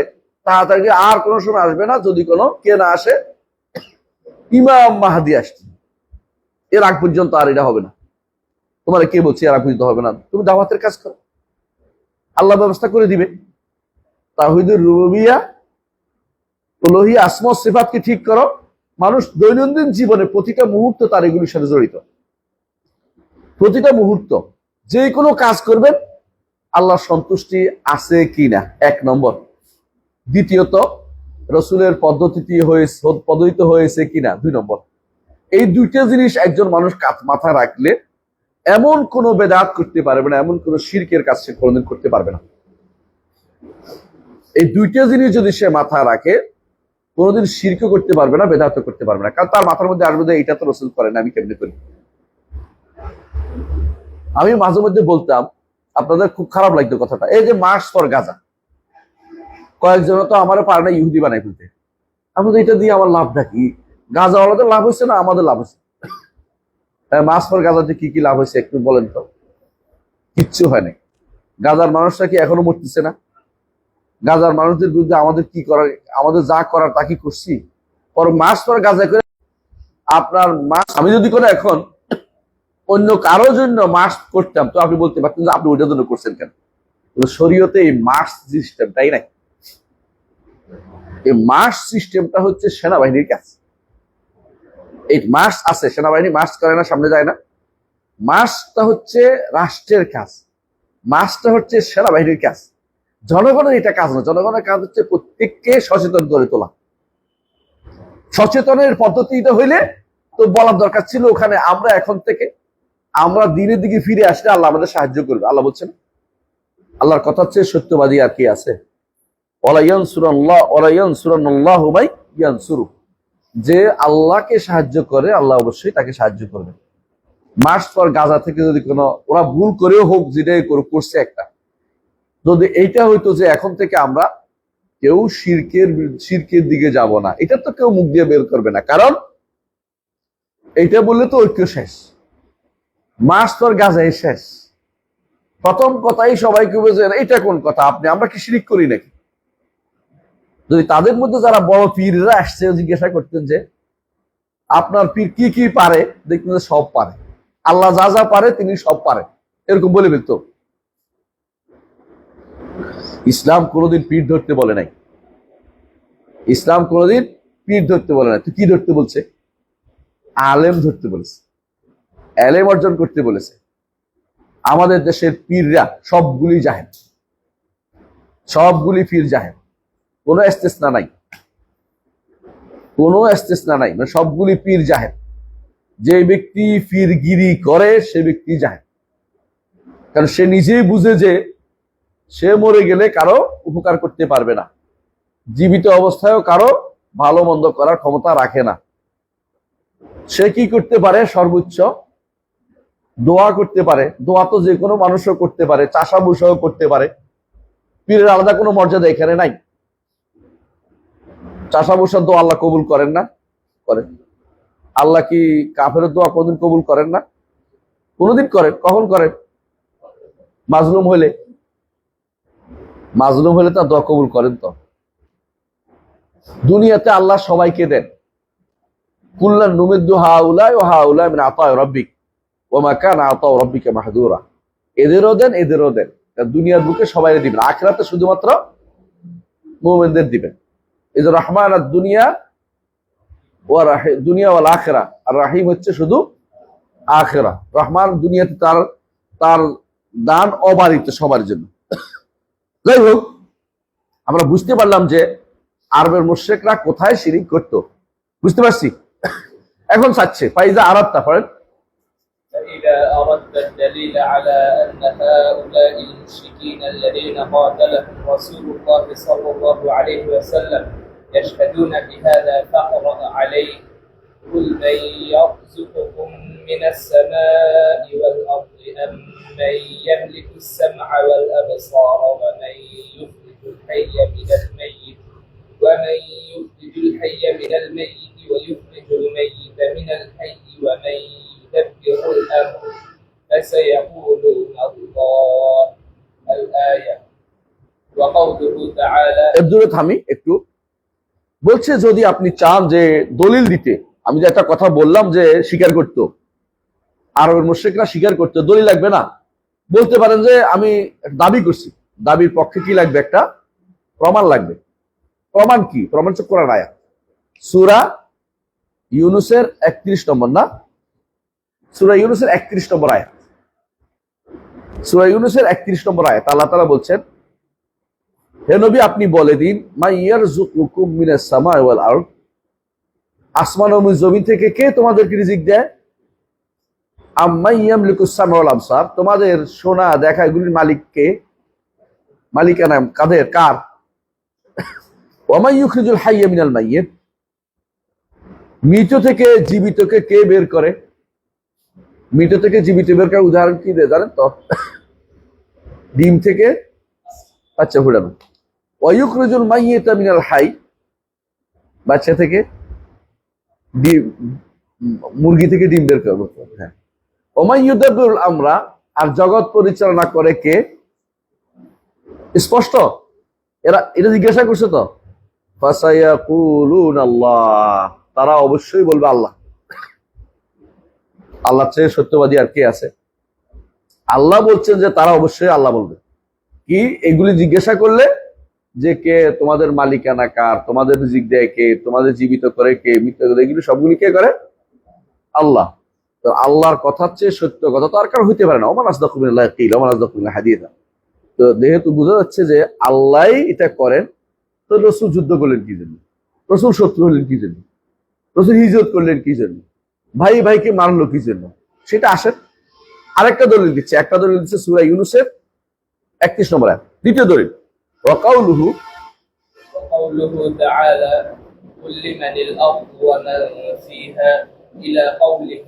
তাড়াতাড়ি আর কোনো সময় আসবে না, যদি কোনো কে না আসে, ইমাম মাহদী আসছে, এর আগ পর্যন্ত আর এটা হবে না। তোমার কে বলছে এর আগ পর্যন্ত হবে না? তুমি দাওয়াতের কাজ করো, আল্লাহ ব্যবস্থা করে দিবে। তাওহীদুর রুবুবিয়্যাহ, উলুহিয়্যাহ, আসমা ওয়াস সিফাতকে ঠিক করো। মানুষ দৈনন্দিন জীবনে প্রতিটা মুহূর্ত তার এগুলির সাথে জড়িত, প্রতিটা মুহূর্ত যে কোনো কাজ করবেন আল্লাহর সন্তুষ্টি আছে কিনা, এক নম্বর। দ্বিতীয়ত, রসুলের পদ্ধতিত হয়েছে কিনা, 2 নম্বর। এই দুইটা জিনিস একজন মানুষ মাথায় রাখলে এমন কোন বেদাত করতে পারবে না, এমন কোন শিরকের কাজ সে কোনোদিন করতে পারবে না। এই দুইটা জিনিস যদি সে মাথায় রাখে, কোনোদিন শিরকও করতে পারবে না, বেদাতও করতে পারবে না। কারণ তার মাথার মধ্যে আসবে যে এইটা তো রসুল করেন, আমি কেমনে করি। আমি মাঝে মধ্যে বলতাম, আপনাদের খুব খারাপ লাগতো কথাটা, এই যে মার্চ ফর গাজা, কয়েকজন তো আমারও পারে না ইহুদি বানাই ফেলতে। আমি তো এটা দিয়ে আমার লাভটা কি? গাজাওয়ালাদের লাভ হয়েছে না আমাদের লাভ হয়েছে? মার্চ ফর গাজাতে কি কি লাভ হয়েছে একটু বলেন তো? কিচ্ছু হয় নাই। গাজার মানুষরা কি এখনো মরতেছে না? গাজার মানুষদের বিরুদ্ধে আমাদের কি করার, আমাদের যা করার তা কি করছি? পর মার্চ ফর গাজা করে আপনার আমি যদি করে এখন অন্য কারো জন্য মার্চ করতাম, তো আপনি বলতে পারতেন যে আপনি ওইটার জন্য করছেন কেন? শরীয়তে এই মার্চ সিস্টেমটাই নাই। এই মার্চ সিস্টেমটা হচ্ছে সেনাবাহিনীর কাজ। এই মার্চ আছে, সেনাবাহিনী মার্চ করে না, সামনে যায় না। মার্চটা হচ্ছে রাষ্ট্রের কাজ, মার্চটা হচ্ছে সেনাবাহিনীর কাজ। জনগণের এটা কাজ না, জনগণের কাজ হচ্ছে প্রত্যেককে সচেতন করে তোলা। সচেতনের পদ্ধতিটা হইলে তো বলার দরকার ছিল ওখানে, আমরা এখন থেকে আমরা দিনের দিকে ফিরে আসলে আল্লাহ আমাদের সাহায্য করবে। আল্লাহ বলছেন, আল্লাহর কথা হচ্ছে সত্যবাদী আর কি আছে, যে আল্লাহকে সাহায্য করে আল্লাহ অবশ্যই তাকে সাহায্য করবে। মার্চ ফর গাজা থেকে যদি কোনো ওরা ভুল করেও হোক, যেটাই করছে একটা, যদি এইটা হইতো যে এখন থেকে আমরা কেউ শিরকের দিকে যাব না, এটা তো কেউ মুখ দিয়ে বের করবে না, কারণ এইটা বললে তো ঐক্য শেষ, মার্চ ফর গাজাই শেষ। প্রথম কথাই সবাইকে বুঝে, এটা কোন কথা, আমরা কি শিরিক করি নাকি? যদি তাদের মধ্যে যারা বড় পীররা আসছে জিজ্ঞাসা করতেন যে আপনার পীর কি কি পারে, দেখতেন যে সব পারে, আল্লাহ যা যা পারে তিনি সব পারে, এরকম বলে ফেলতো। ইসলাম কোনোদিন পীর ধরতে বলে নাই, ইসলাম কোনোদিন পীর ধরতে বলে নাই। তো কি ধরতে বলছে? আলেম ধরতে বলেছে। এলেম অর্জন করতে বলেছে। আমাদের দেশের পীররা সবগুলি জাহেল, সবগুলি পীর জাহেল, কোনো ইস্তেসনা নাই, কোনো ইস্তেসনা নাই, মানে সবগুলি পীর জাহেল। যে ব্যক্তি পীরগিরি করে সে ব্যক্তি জাহেল, কারণ সে নিজেই বুঝে যে সে মরে গেলে কারো উপকার করতে পারবে না, জীবিত অবস্থায়ও কারো ভালো মন্দ করার ক্ষমতা রাখে না। সে কি করতে পারে? সর্বোচ্চ দোয়া করতে পারে। দোয়া তো যে কোনো মানুষও করতে পারে, চাষা বুসাও করতে পারে। পীরের আলাদা কোনো মর্যাদা এখানে নাই। চাষা বুসার দোয়া আল্লাহ কবুল করেন না? করেন। আল্লাহ কি কাফেরের দোয়া কোনদিন কবুল করেন না? কোনদিন করেন। কখন করেন? মাজলুম হলে, মাজলুম হলে তার দোয়া কবুল করেন। তো দুনিয়াতে আল্লাহ সবাইকে দেন, কুল্লান নুমিদ্দু হাউলাই ওয়া হাউলাই মিন আতা'i রাব্বিক ওয়া মা কানা আতা'উ রাব্বিকা মাহদুরা। এদেরও দেন, এদেরও দেন। দুনিয়ার বুকে সবাই দিবেন, আখিরাতে শুধুমাত্র মুমিনদের দিবেন। এই যে রহমান আর দুনিয়া ওয়া দুনিয়া ওয়াল আখিরা, আর রাহিম হচ্ছে শুধু আখিরা। রহমান দুনিয়াতে তার তার দান অবারিত সবার জন্য। যাই হোক, আমরা বুঝতে পারলাম যে আরবের মুশরিকরা কোথায় শিরিক করত, বুঝতে পারছি। এখন চাচ্ছে ফাইজা আরাদতা পড়েন। فإذا أردت الدليل على أن هؤلاء المشركين الذين قاتلهم رسول الله صلى الله عليه وسلم يشهدون بهذا فاقرأ عليه قل من يرزقكم من السماء والأرض أم من يملك السمع والأبصار ومن يخرج الحي من الميت من الميت ويخرج الميت من الحي ومن يدبر الأمر فسيقولون الله الآية وقوله تعالى। এর দূরে থামি একটু। বলছে যদি আপনি চান যে দলিল দিতে, আমি যে একটা কথা বললাম যে স্বীকার করতো, আরবের মুশরিকরা স্বীকার করতো, দলিল লাগবে না। বলতে পারেন যে আমি দাবি করছি, দাবির পক্ষে কি লাগবে? একটা প্রমাণ লাগবে। প্রমাণ কি? প্রমাণ হচ্ছে কোরআন আয়াত, সূরা ইউনূসের 31 নম্বর, না সূরা ইউনূসের 31 নম্বর আয়াত। সূরা ইউনূসের 31 নম্বর আয়াত আল্লাহ তাআলা বলছেন, হে নবী আপনি বলে দিন, মান ইয়ারযুকুকুম মিনাস সামা'i ওয়াল আরদ, আসমান ও জমিন থেকে কে তোমাদেরকে রিজিক দেয়? আম্মান ইয়ামলিকুস সাম'a ওয়াল আবসার, তোমাদের শোনা দেখা এগুলির মালিক কে? মালিকানা কাদের? কার? ওয়া মান ইউখরিজুল হাইয়্যা মিনাল মাইয়্যিত, মৃত থেকে জীবিতকে কে বের করে? মৃত থেকে জীবিত বের করার উদাহরণ কি দেয় জানেন তো? ডিম থেকে বাচ্চা ফুটানো। ওয়া ইউখরিজুল মাইয়্যিতা মিনাল হাই, বাচ্চা থেকে ডিম, মুরগি থেকে ডিম বের করবো। হ্যাঁ। ওয়া মান ইউদাব্বিরুল আমরা, আর জগৎ পরিচালনা করে কে? স্পষ্ট। এটা জিজ্ঞাসা করছে তো, ফাসায়াকুলুন আল্লাহ, তারা অবশ্যই বলবে আল্লাহ। আল্লাহ চেয়ে সত্যবাদী আর কে আছে? আল্লাহ বলছেন যে তারা অবশ্যই আল্লাহ বলবে। কি এগুলি জিজ্ঞাসা করলে যে কে তোমাদের মালিকানা কার, তোমাদের রিজিক দেয় কে, তোমাদের জীবিত করে কে, মৃত্যু করে, এগুলি সবগুলি কে করে? আল্লাহ। তো আল্লাহর কথার চেয়ে সত্য কথা তো আর কারো হইতে পারে না। ওমান আসদাকু মিনাল্লাহি কিলা, ওমান আসদাকু মিনাল্লাহি হাদিসা। তো যেহেতু বোঝা যাচ্ছে যে আল্লাহই এটা করেন, তো রসুল যুদ্ধ করলেন কি জন্য? রসুল শত্রু হলেন কি জন্য? রসুল হিজরত করলেন কি জন্য? ভাই ভাইকে মারলো কি জন্য? সেটা আসেন। আরেকটা দলিল দিচ্ছে, একটা দলিল দিচ্ছে সূরা ইউনূসের 31 নম্বর আয়াত। দ্বিতীয় দলিল ওয়াকাউলুহু تعالى قل لمن الأرض ومن فيها إلى قوله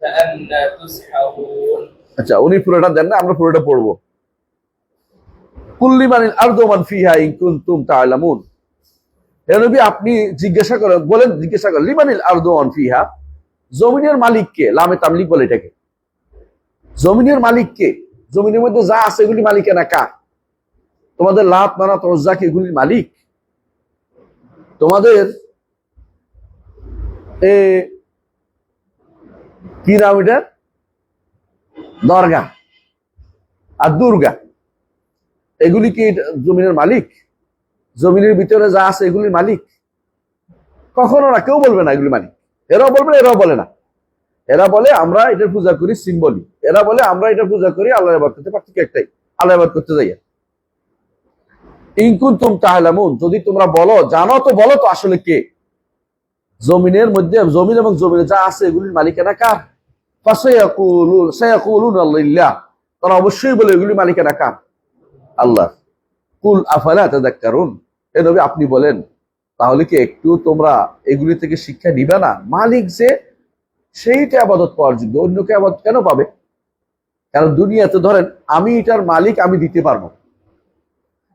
فأنى تسحرون। আচ্ছা, উনি পুরোটা দেন না, আমরা পুরোটা পড়বো। কুল লিমানিল আরদু ওয়া মান ফিহা ইন কুনতুম তা'লামুন, হে নবী আপনি জিজ্ঞাসা করেন, বলেন জিজ্ঞাসা করেন, লিমানিল আরদু ওয়া মান ফিহা, জমিনের মালিক কে? লামে তামলিক বলে এটাকে। জমিনের মালিক কে? জমিনের মধ্যে যা আছে এগুলি মালিকানা কার? তোমাদের লাত মানাত উজ্জা কি এগুলির মালিক? তোমাদের কি নাম এটা, দরগা আর দুর্গা, এগুলি কি জমিনের মালিক? জমিনের ভিতরে যা আছে এগুলির মালিক? কখনো না, কেউ বলবে না এগুলি মালিক। এরাও বলবে না, এরাও বলে না। এরা বলে আমরা এটার পূজা করি সিম্বলি, এরা বলে আমরা এটা পূজা করি আল্লাহর ইবাদত করতে, পার্থক্য একটাই, আল্লাহ ইবাদত করতে যাই। ইন কুনতুম তা'লামুন, যদি তোমরা বলো, জানো তো বলো তো আসলে কে? জমিনের মধ্যে, জমিন এবং জমিনে যা আছে এগুলির মালিকানা কার? সায়াকুলুনা লিল্লাহ, তারা অবশ্যই বলে এগুলির মালিকানা কার? আল্লাহ। কুল আফালা তাযাক্কারুন, হে নবী আপনি বলেন তাহলে কি একটু তোমরা এগুলি থেকে শিক্ষা নিবে না? মালিক যে সেইটা আবাদত পাওয়ার যোগ্য, অন্যকে আবাদত কেন পাবে? কারণ দুনিয়াতে ধরেন আমি এটার মালিক, আমি দিতে পারবো,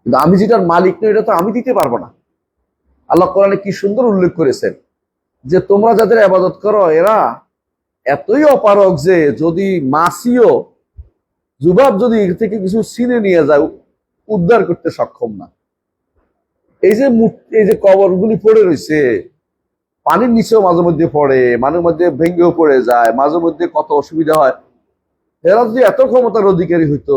কিন্তু আমি যেটার মালিক নই এটা তো আমি দিতে পারবো না। আল্লাহ কোরআনে কি সুন্দর উল্লেখ করেছেন যে তোমরা যাদের আবাদত করো এরা এতই অপারগ যে যদি মাসিও জুবাব যদি এর থেকে কিছু ছিনে নিয়ে যাও উদ্ধার করতে সক্ষম না। এই যে কবরগুলি পড়ে রয়েছে, পানির নিচেও মাঝে মধ্যে পড়ে, মাঝে মধ্যে ভেঙ্গেও পড়ে যায়, মাঝে মধ্যে কত অসুবিধা হয়। হেরা যদি এত ক্ষমতার অধিকারী হইতো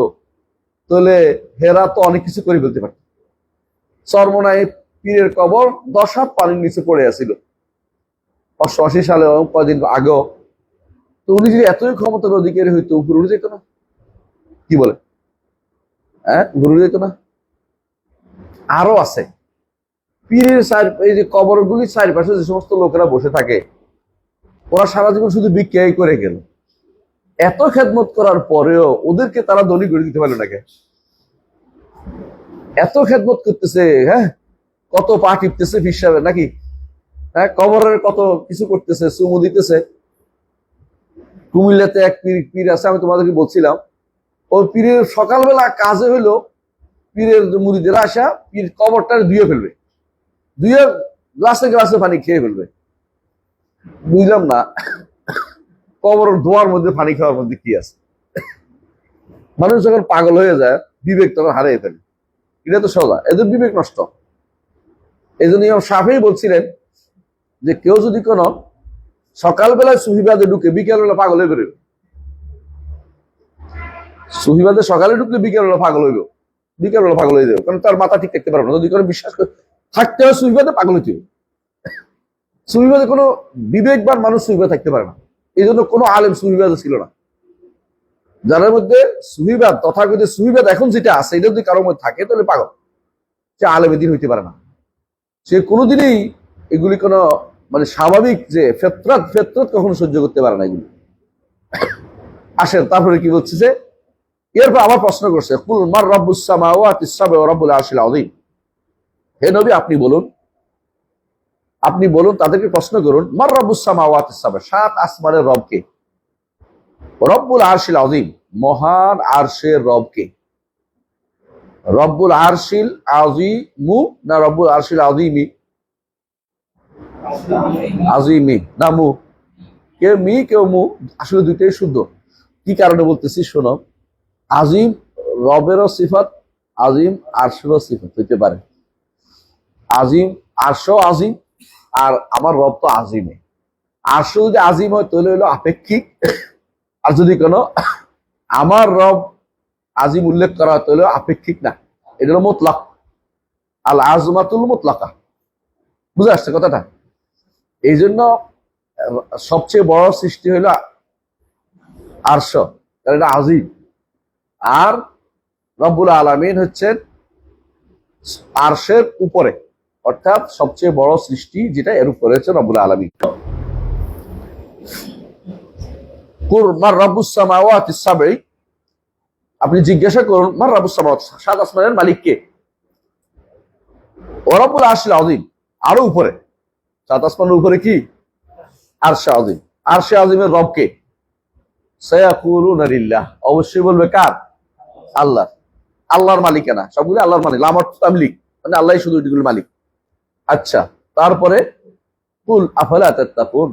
তাহলে হেরা তো অনেক কিছু করে ফেলতে পারত। চরমনায় পীরের কবর 10 হাত পানির নিচে পড়ে আছিল 88 সালে, কদিন আগেও। তো উনি যদি এতই ক্ষমতার অধিকারী হইতো উপরে উঠে যেত না? কি বলে? হ্যাঁ, উপরে উঠে যেত না? আরো আছে পীরের এই যে কবরগুলির চারপাশে যে সমস্ত লোকেরা বসে থাকে, ওরা সারা জীবন শুধু ভিক্ষাই করে গেল। এত খেদমত করার পরেও ওদেরকে তারা ধনী করে দিতে পারলো নাকি? এত খেদমত করতেছে, হ্যাঁ, কত পা টিপতেছে হিসাবে নাকি, হ্যাঁ, কবরের কত কিছু করতেছে, চুমু দিতেছে। কুমিল্লাতে এক পীর আছে, আমি তোমাদেরকে বলছিলাম, ওই পীরের সকালবেলা কাজে হইলো পীরের মুরিদেরা আসা পীর কবরটা ধুয়ে ফেলবে, ধুয়ে গ্লাসে গ্লাসে পানি খেয়ে ফেলবে। বুঝলাম না কবর ধোয়ার মধ্যে পানি খাওয়ার মধ্যে কি আছে? মানুষ যখন পাগল হয়ে যায় বিবেক তখন হারিয়ে ফেলে, এটা তো সোজা, এদের বিবেক নষ্ট। এই জন্য ইমাম শাফিঈ বলছিলেন যে কেউ যদি কোনো সকালবেলায় সুফিবাদে ঢুকে বিকেলবেলা পাগল হয়ে বেরোবে, সুফিবাদে সকালে ঢুকলে বিকেলবেলা পাগল হইব, বিকেলবেলা পাগল হয়ে যাবে, কারণ তার মাথা ঠিক থাকতে পারবে না। যদি কোনো বিশ্বাস করে থাকতে হয় সুফিবাদে, পাগল হইতে হবে। সুফিবাদে কোনো বিবেকবান মানুষ সুফিবাদে থাকতে পারে না। এই জন্য কোনো আলেম সুফিবাদে ছিল না। যাদের মধ্যে সুফিবাদ, তথাকথিত সুফিবাদ এখন যেটা আছে, এটা যদি কারোর মধ্যে থাকে তাহলে পাগল, সে আলেমে দ্বীন হইতে পারে না। সে কোনোদিনই এগুলি কোনো মানে স্বাভাবিক যে ফেতরাত কখনো সহ্য করতে পারে না এগুলি। আসেন তারপরে কি বলছে যে এরপর আবার প্রশ্ন করছে, কুল মার রাব্বুস সামাওয়াতিস সাব'i ওয়া রাব্বুল আরশিল আযীম, হে নবী আপনি বলুন তাদেরকে প্রশ্ন করুন, মার রাব্বুস সামাওয়াতিস সাব'i, 7 আসমানের রব কে? রব্বুল আরশিল আযীম, মহান আরশের রব কে? রব্বুল আরশিল আযীমু না রব্বুল আরশিল আযীমি? আযীমি না মু, কেউ মি কেউ মু, আসলে দুইটাই শুদ্ধ। কি কারণে বলতেছি শোনো, আজিম রবেরও সিফাত, আজিম আরশেরও সিফাত হইতে পারে। আজিম আরশ আজিম, আর আমার রব তো আজিমে। আরশ যদি আজিম হয় তাহলে হইলো আপেক্ষিক, আর যদি কোনো আমার রব আজিম উল্লেখ করা হয় তাহলে আপেক্ষিক না, এটা হলো মুতলাক, আল আজমাতুল মুতলাকা। বুঝে আসছে কথাটা? এই জন্য সবচেয়ে বড় সৃষ্টি হইলো আরশ, কারণ এটা আজিম। আর রব্বুল আলামিন হচ্ছেন আরশের উপরে, অর্থাৎ সবচেয়ে বড় সৃষ্টি যেটা এর উপরে হচ্ছে রব্বুল আলামিন। মার রাব্বুস সামাওয়াতিস সাব'i, আপনি জিজ্ঞাসা করুন মার রাব্বুস সামাওয়াত, 7 আসমানের মালিক কে? ওয়া রাব্বুল আরশিল আযীম, আরো উপরে, 7 আসমানের উপরে কি? আরশে আযীম। আরশে আযীমের রব কে? সায়াকুলুনা লিল্লাহ, অবশ্যই বলবে কার? আল্লাহ। আল্লাহর মালিকানা সবগুলো আল্লাহর মালিক, লামাত তামলিক, মানে আল্লাহই শুধু এগুলো মালিক। আচ্ছা, তারপরে কুল আফালা তাত্তাকুন,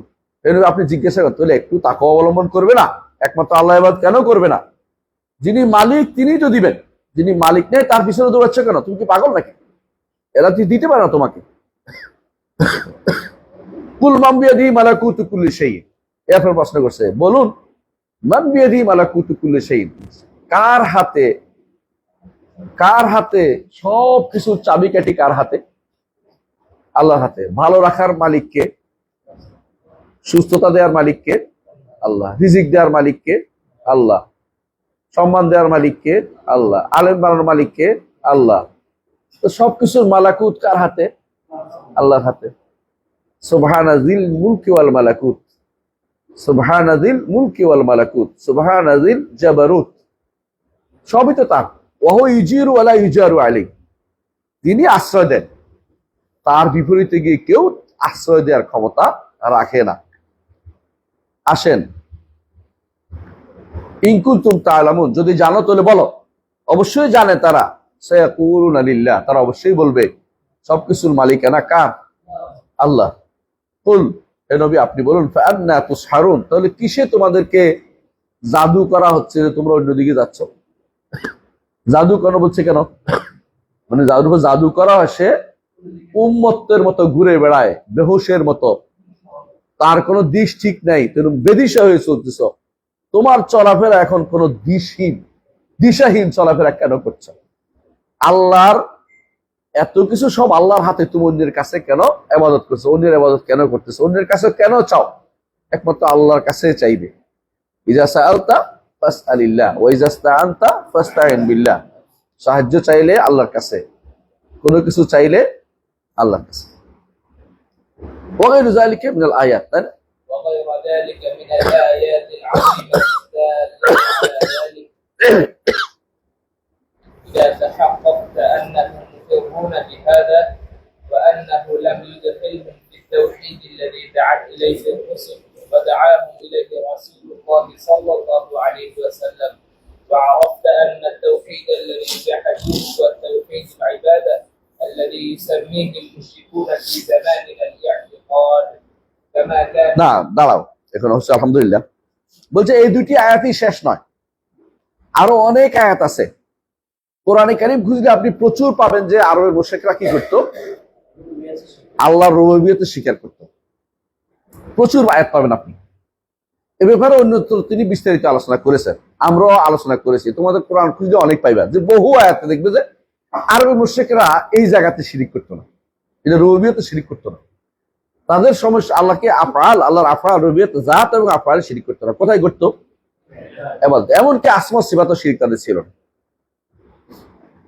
আপনি জিজ্ঞাসা করতে হলে একটু তাকওয়া অবলম্বন করবে না? একমাত্র আল্লাহ ইবাদত কেন করবে না? যিনি মালিক তিনি তো দিবেন, যিনি মালিক নেই তার পিছনে দৌড়াচ্ছ কেন? তুমি কি পাগল নাকি? এরা তুই দিতে পারে না তোমাকে। কুল মান বিয়াদিহি মালাকুতু কুল্লি শাইইন, এরপর প্রশ্ন করছে বলুন মান বিয়াদিহি মালাকুতু কুল্লি শাইইন, কার হাতে সব কিছুর চাবিকাঠি? কার হাতে? আল্লাহর হাতে। ভালো রাখার মালিককে, সুস্থতা দেওয়ার মালিককে, আল্লাহ। রিজিক দেওয়ার মালিককে? আল্লাহ। সম্মান দেওয়ার মালিককে? আল্লাহ। আলেম বানানোর মালিককে? আল্লাহ। তো সবকিছুর মালাকুত কার হাতে? আল্লাহর হাতে। সুবহানাজিল মুলকি ওয়াল মালাকুত, সুবহানাজিল মুলকি ওয়াল মালাকুত, সুবহানাজিল জাবারুত, সবই তো তার। ওয়াহু ইউজিরু ওয়ালা ইউজারু আলাইহি, তিনি আশ্রয় দেন, তার বিপরীতে গিয়ে কেউ আশ্রয় দেওয়ার ক্ষমতা রাখে না। আসেন, ইন কুনতুম তা'লামুন, যদি জানো তাহলে বলো। অবশ্যই জানে তারা। সায়াকুলুনা লিল্লাহ, তারা অবশ্যই বলবে সবকিছুর মালিকানা কার? আল্লাহ। কুল, হে নবী আপনি বলুন, ফাআন্না তুসহারুন, তাহলে কিসে তোমাদেরকে জাদু করা হচ্ছে যে তোমরা অন্যদিকে যাচ্ছ? জাদু কেন বলছে কেন? মানে জাদু করা হয়, সে উম্মতের মতো ঘুরে বেড়ায়, বেহুশের মতো, তার কোনো দিশ ঠিক নাই, তুমি বেদিশা হয়ে চলতেছ। তোমার চলাফেরা এখন কোনো দিশাহীন চলাফেরা কেন করছো? আল্লাহর এত কিছু সব আল্লাহর হাতে, তুমি অন্যের কাছে কেন ইবাদত করছো? অন্যের ইবাদত কেন করতেছো? অন্যের কাছে কেন চাও? একমাত্র আল্লাহর কাছে চাইবে। ইজা সাআলতা ফাসআলিল্লাহ ওয়া ইজা ইসতাআনতা ফাসতাইন বিল্লাহ, সাহায্য চাইলে আল্লাহর কাছে, কোনো কিছু চাইলে আল্লাহর কাছে। ওয়া গায়রু যালিকা মিনাল আয়াত, তাই না? وغير ذلك من الآيات العظيمة الدالة على ذلك إذا تحققت أنهم مقرون بهذا وأنه لم يدخلهم في التوحيد الذي دعت إليه الرسل ودعاهم إليه رسول الله صلى الله عليه وسلم، وعرفت أن التوحيد الذي جحدوه هو توحيد العبادة الذي يسميه المشركون في زماننا الاعتقاد كما كان। না, দাঁড়াও, এখন হচ্ছে আলহামদুলিল্লাহ। বলছে এই দুটি আয়াতই শেষ নয়, আরো অনেক আয়াত আছে। কোরআনে কারীম খুঁজলে আপনি প্রচুর পাবেন যে আরবের মুশরিকরা কি করতো? আল্লাহর রুবুবিয়ত স্বীকার করতো। প্রচুর আয়াত পাবেন আপনি। এ ব্যাপারে অন্যত্র তিনি বিস্তারিত আলোচনা করেছেন, আমরাও আলোচনা করেছি। তোমাদের কোরআন খুঁজলে অনেক পাইবা যে বহু আয়াতে দেখবে যে আরবের মুশরিকরা এই জায়গাতে শিরিক করতো না, এটা রুবুবিয়ত শিরিক করতো না। তাদের সমস্যা আল্লাহকে আফআল, আল্লাহর আফআল রুবুবিয়ত জাত এবং আফআলে শিরিক করতো না। কোথায় করতো? এমনকি আসমা সিফাতও শিরিক তাদের ছিল না।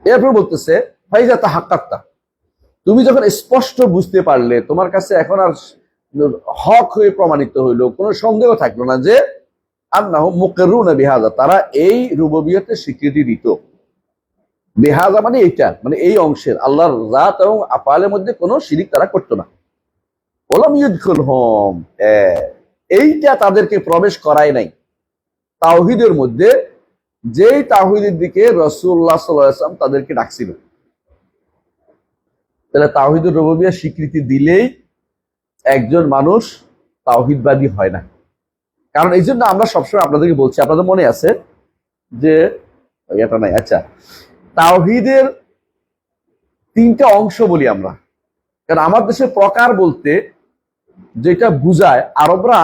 এরপর বলতেছে ফাইজা তাহাক্কাক্তা, তুমি যখন স্পষ্ট বুঝতে পারলে, তোমার কাছে এখন আর হক হয়ে প্রমাণিত হইলো, কোনো সন্দেহ থাকলো না যে আন্নাহুম মুকিরুনা বিহাযা, তারা এই রুবুবিয়তের স্বীকৃতি দিত। বিহাযা মানে এইটা, মানে এই অংশের আল্লাহর জাত এবং আফআলের মধ্যে কোনো শিরিক তারা করতো না। ওয়ালাম ইউদখিলহুম, এইটা তাদেরকে প্রবেশ করায় নাই তাওহীদের মধ্যে, যেই তাওহীদের দিকে রাসূলুল্লাহ সাল্লাল্লাহু আলাইহি ওয়াসাল্লাম তাদেরকে ডাকছিল। তাহলে তাওহীদুর রুবুবিয়্যাহ স্বীকৃতি দিলেই একজন মানুষ তাওহীদবাদী হয় না। কারণ এই জন্য আমরা সবসময় আপনাদেরকে বলছি, আপনাদের মনে আছে যে এটা নাই, আচ্ছা, তাওহীদের তিনটা অংশ বলি আমরা। কারণ আমার দেশে প্রকার বলতে যেটা বুঝায়, আরবরা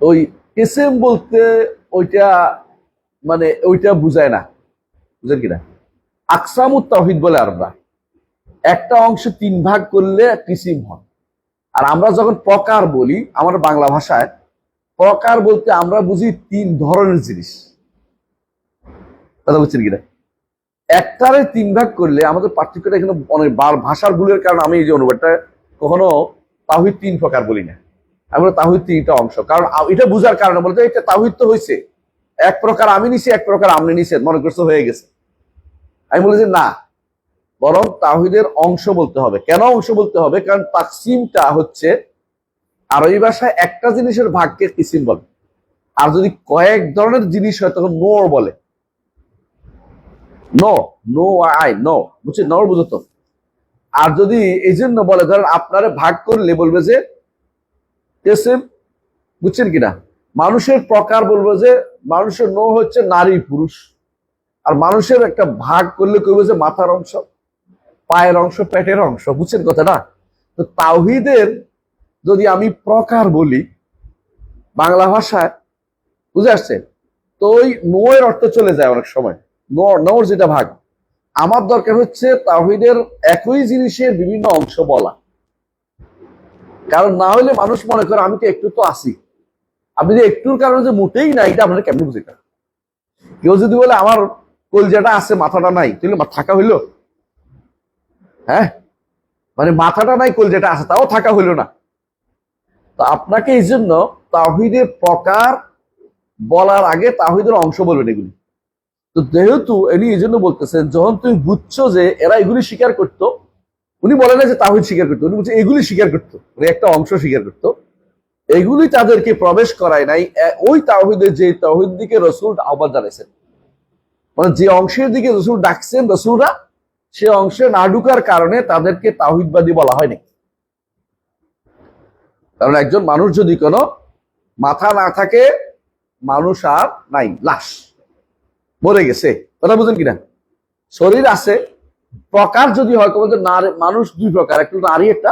ওই কিসম বলতে ওইটা মানে ওইটা বুঝায় না, বুঝেন কিনা? আকসামুত তাওহীদ বলে আরবরা, একটা অংশ তিন ভাগ করলে কিসিম হয়। আর আমরা যখন প্রকার বলি, আমার বাংলা ভাষায় প্রকার বলতে আমরা বুঝি তিন ধরনের জিনিস। কথা বুঝছেন কিনা? একটারে তিন ভাগ করলে আমাদের পার্থক্যটা এখানে অনেক ভাষার ভুলের কারণে আমি এই যে অনুবাদটা কখনো তাওহীদ তিন প্রকার বলি না, আমরা তাওহীদ তিনটা অংশ। কারণ এটা বুঝার কারণে বলতে এটা তাওহীদ তো হয়েছে এক প্রকার, আমি নিছি এক প্রকার, আপনি নিছেন, মনে করছে হয়ে গেছে। আমি বলি যে না, বরং তাওহীদের অংশ বলতে হবে। কেন অংশ বলতে হবে? কারণ তাকসিমটা হচ্ছে আরবি ভাষায় একটা জিনিসের ভাগকে কিসিম বলে, আর যদি কয়েক ধরনের জিনিস হয় তখন নোর বলে। নো আই নো, বুঝছি, নোর বুঝো তো। আর যদি এই জন্য বলে, ধরেন আপনারে ভাগ করলে বলবে যে কিসিম, বুঝছেন কিনা? মানুষের প্রকার বলবো যে মানুষের নো হচ্ছে নারী পুরুষ, আর মানুষের একটা ভাগ করলে কইবে যে মাথার অংশ, পায়ের অংশ, পেটের অংশ, বুঝছেন কথা না? তো তাওহীদের যদি আমি প্রকার বলি বাংলা ভাষায়, বুঝে আসছে? তো ওই নোয়ের অর্থ চলে যায় অনেক সময়, নোর যেটা ভাগ। আমার দরকার হচ্ছে তাওহীদের একই জিনিসের বিভিন্ন অংশ বলা, কারণ না হলে মানুষ মনে করে আমি তো একটু তো আসি, আপনি যে একটুর কারণে যে মোটেই না, এটা আপনারা কেমন বুঝে? কেউ যদি বলে আমার কলজাটা আছে মাথাটা নাই, তাহলে থাকা হইলো? হ্যাঁ, মানে মাথাটা নাই কলজাটা আছে, তাও থাকা হইলো না। তো আপনাকে এই জন্য তাওহীদের প্রকার বলার আগে তাওহীদের অংশ বলবেন এগুলি। তো যেহেতু উনি এই জন্য বলতেছেন, যখন তুমি বুঝছো যে এরা এগুলি স্বীকার করতো, উনি বলেন না যে তাওহীদ স্বীকার করতো, উনি বলছে এগুলি স্বীকার করতো, একটা অংশ স্বীকার করতো, এগুলি তাদেরকে প্রবেশ করায় নাই ওই তাওহীদের যে তাওহীদ দিকে রসুল আহ্বান জানাইছেন। মানে যে অংশের দিকে রসুল ডাকছেন রসুলরা, সে অংশে না ঢুকার কারণে তাদেরকে তাওহীদবাদী বলা হয়নি। কারণ একজন মানুষ যদি কোনো মাথা না থাকে, মানুষ আর নাই, লাশ, মরে গেছে। কথা বুঝেন কিনা? শরীর আছে, প্রকার যদি হয় মানুষ দুই প্রকার, একটা নারী একটা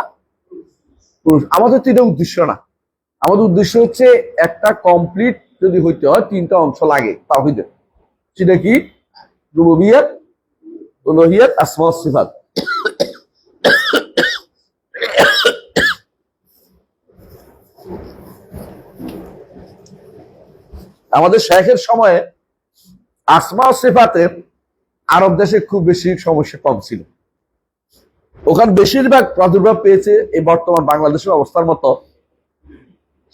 পুরুষ। আমাদের তো এটা উদ্দেশ্য না। আমাদের উদ্দেশ্য হচ্ছে একটা কমপ্লিট যদি হইতে হয়, তিনটা অংশ লাগে তাওহীদের। সেটা কি? রুবুবিয়্যাত, উলুহিয়্যাত, আসমা ওয়াস সিফাত। আমাদের শাইখের সময়ে আসমা ওয়াস সিফাতের আরব দেশে খুব বেশি সমস্যা কম ছিল। ওখানে বেশিরভাগ প্রাদুর্ভাব পেয়েছে এই বর্তমান বাংলাদেশের অবস্থার মতো।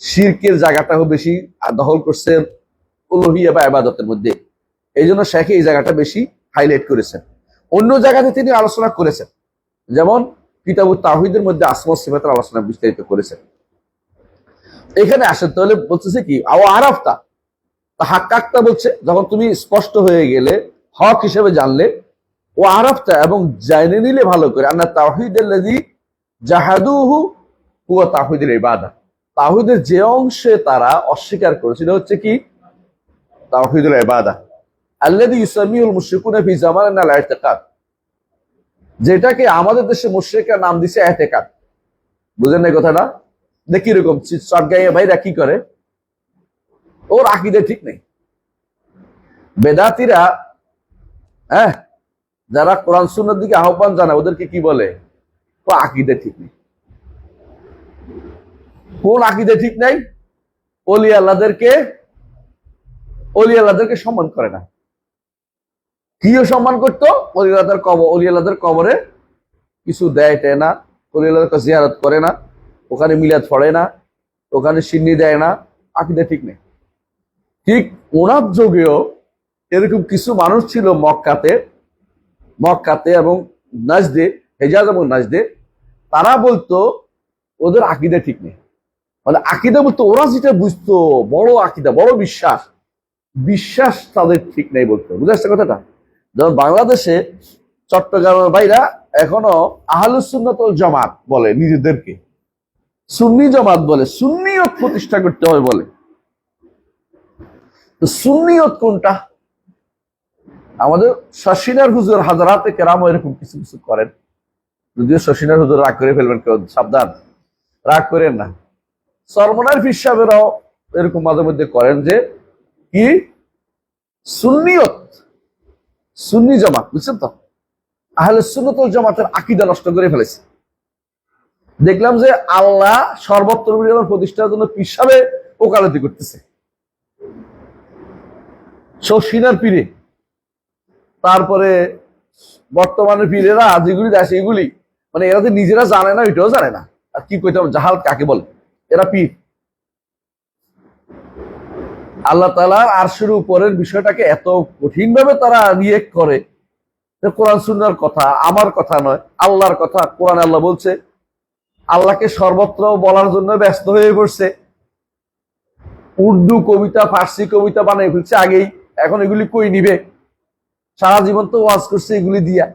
শিরকের জায়গাটাও বেশি দখল করছে উলুহিয়া বা ইবাদতের মধ্যে। এই জন্য শেখ এই জায়গাটা বেশি হাইলাইট করেছেন। অন্য জায়গাতে তিনি আলোচনা করেছেন, যেমন কিতাবুত তাওহীদের মধ্যে আসমা ওয়াস সিফাতের আলোচনা বিস্তারিত করেছেন। এখানে আসেন, তাহলে বলতেছে কি আরাফতা হাক্কাক্তা, বলছে যখন তুমি স্পষ্ট হয়ে গেলে, হক হিসেবে জানলে, ও আরাফতা এবং জানে নিলে ভালো করে, আন্না তাওহীদাল্লাযী জাহাদুহু হুয়া তাওহীদুল ইবাদা, তাওহীদের যে অংশে তারা অস্বীকার করেছিল হচ্ছে কি? তাওহীদুল ইবাদা। আল্লাযী ইউসাম্মিহুল মুশরিকুনা ফি জামানিনা আল ইতিকাদ, যেটাকে আমাদের দেশে মুশরিকরা নাম দিছে ইতিকাদ। বুঝেন না কথাটা? দেখি এরকম চটগাঁয়ে ভাইরা কি করে, ওর আকীদা ঠিক নেই। বেদাতীরা, হ্যাঁ, যারা কোরআন সুন্নাহর দিকে আহ্বান জানায়, ওদেরকে কি বলে? ও আকীদা ঠিক নেই। কোন আকীদা ঠিক নাই? ওলি আল্লাহদেরকে সম্মান করে না। কিও সম্মান করতো? ওলি আল্লাহদের কবরে কিছু দেয় টেয় না, ওলি আল্লাহদের জিয়ারত করে না, ওখানে মিলাদ পড়ে না, ওখানে সিন্নি দেয় না। আকীদা ঠিক নেই। ঠিক ওনার যুগেও এরকম কিছু মানুষ ছিল মক্কাতে এবং নাজদে, হেজাজ এবং নাজদে। তারা বলতো ওদের আকীদা ঠিক নেই। মানে আকীদা বলতো, ওরা যেটা বুঝতো বড় আকীদা, বড় বিশ্বাস তাদের ঠিক নেই বলতো। বুঝে আসছে কথাটা? যেমন বাংলাদেশে চট্টগ্রামের বাইরা এখনো আহলুস সুন্নাত ওয়াল জামাত বলে, নিজেদেরকে সুন্নি জামাত বলে, সুন্নিয়ত প্রতিষ্ঠা করতে হবে বলে। তো সুন্নিয়ত কোনটা? আমাদের শশিনার হুজুর হাজারাতে কেরামও এরকম কিছু কিছু করেন। যদিও শশিনার হুজুর রাগ করে ফেলবেন, কেউ সাবধান, রাগ করেন না। সরমনার পীর সাহেবেরাও এরকম মাঝে মধ্যে করেন যে কি সুন্নিয়ত, সুন্নি জামাত, বুঝছেন তো? আহলে সুন্নাত ওয়াল জামাতের আকীদা নষ্ট করে ফেলেছে। দেখলাম যে আল্লাহ সর্বত্র প্রতিষ্ঠার জন্য পীর সাহেব ওকালতি করতেছে, শশিনার পীরে। তারপরে বর্তমানে পীরেরা যেগুলি দেয় সেগুলি, মানে এরা তো নিজেরা জানে না, এটাও জানে না। আর কি কইতাম, জাহাল কাকে বলে? এরা পীর। আল্লাহ তাআলার আরশের উপরের বিষয়টাকে এত কঠিন ভাবে তারা রিয়েক্ট করে, কোরআন সুন্নাহর কথা, আমার কথা নয়, আল্লাহর কথা। কোরআন আল্লাহ বলছে, আল্লাহকে সর্বত্র বলার জন্য ব্যস্ত হয়ে পড়ছে। উর্দু কবিতা, ফার্সি কবিতা বানিয়ে ফেলছে আগেই। এখন এগুলি কই নিবে? সারা জীবন তো ওয়াজ করছে এগুলি দিয়া,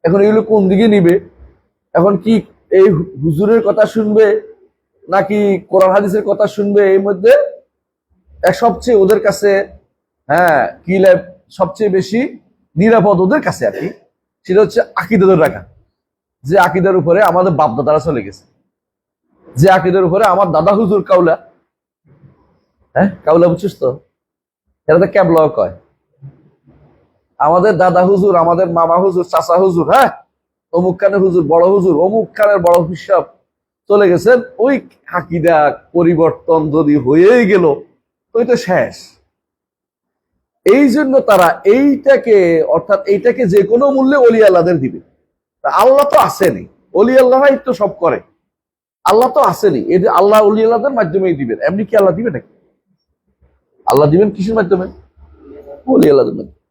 এখন এগুলো কোন দিকে নিবে? এখন কি এই হুজুরের কথা শুনবে নাকি কোরআন হাদিসের কথা শুনবে? এর মধ্যে সবচেয়ে ওদের কাছে, হ্যাঁ, কি সবচেয়ে বেশি নিরাপদ ওদের কাছে আর কি, সেটা হচ্ছে আকীদা ধরে রাখা। যে আকীদার উপরে আমাদের বাপ দাদারা চলে গেছে, যে আকীদার উপরে আমার দাদা হুজুর কাউলা, হ্যাঁ কাউলা, বুঝছিস তো? এরা তো ক্যাবলা কয়। আমাদের দাদা হুজুর, আমাদের মামা হুজুর, চাচা হুজুর, হ্যাঁ, অমুক খানের হুজুর, বড় হুজুর, অমুক খানের বড় হিসাব চলে গেছেন। ওই আকীদা পরিবর্তন যদি হয়েই গেল, ওই তো শেষ। এই জন্য তারা এইটাকে, অর্থাৎ এইটাকে যে কোনো মূল্যে অলি আল্লাহদের দিবে। আল্লাহ তো আসেনি, অলি আল্লাহরাই তো সব করে, আল্লাহ তো আসেনি, এটা আল্লাহ অলি আল্লাহদের মাধ্যমেই দিবেন। এমনি কি আল্লাহ দিবে নাকি? আল্লাহ দিবেন কিসের মাধ্যমে? অলি আল্লাহদের মাধ্যমে।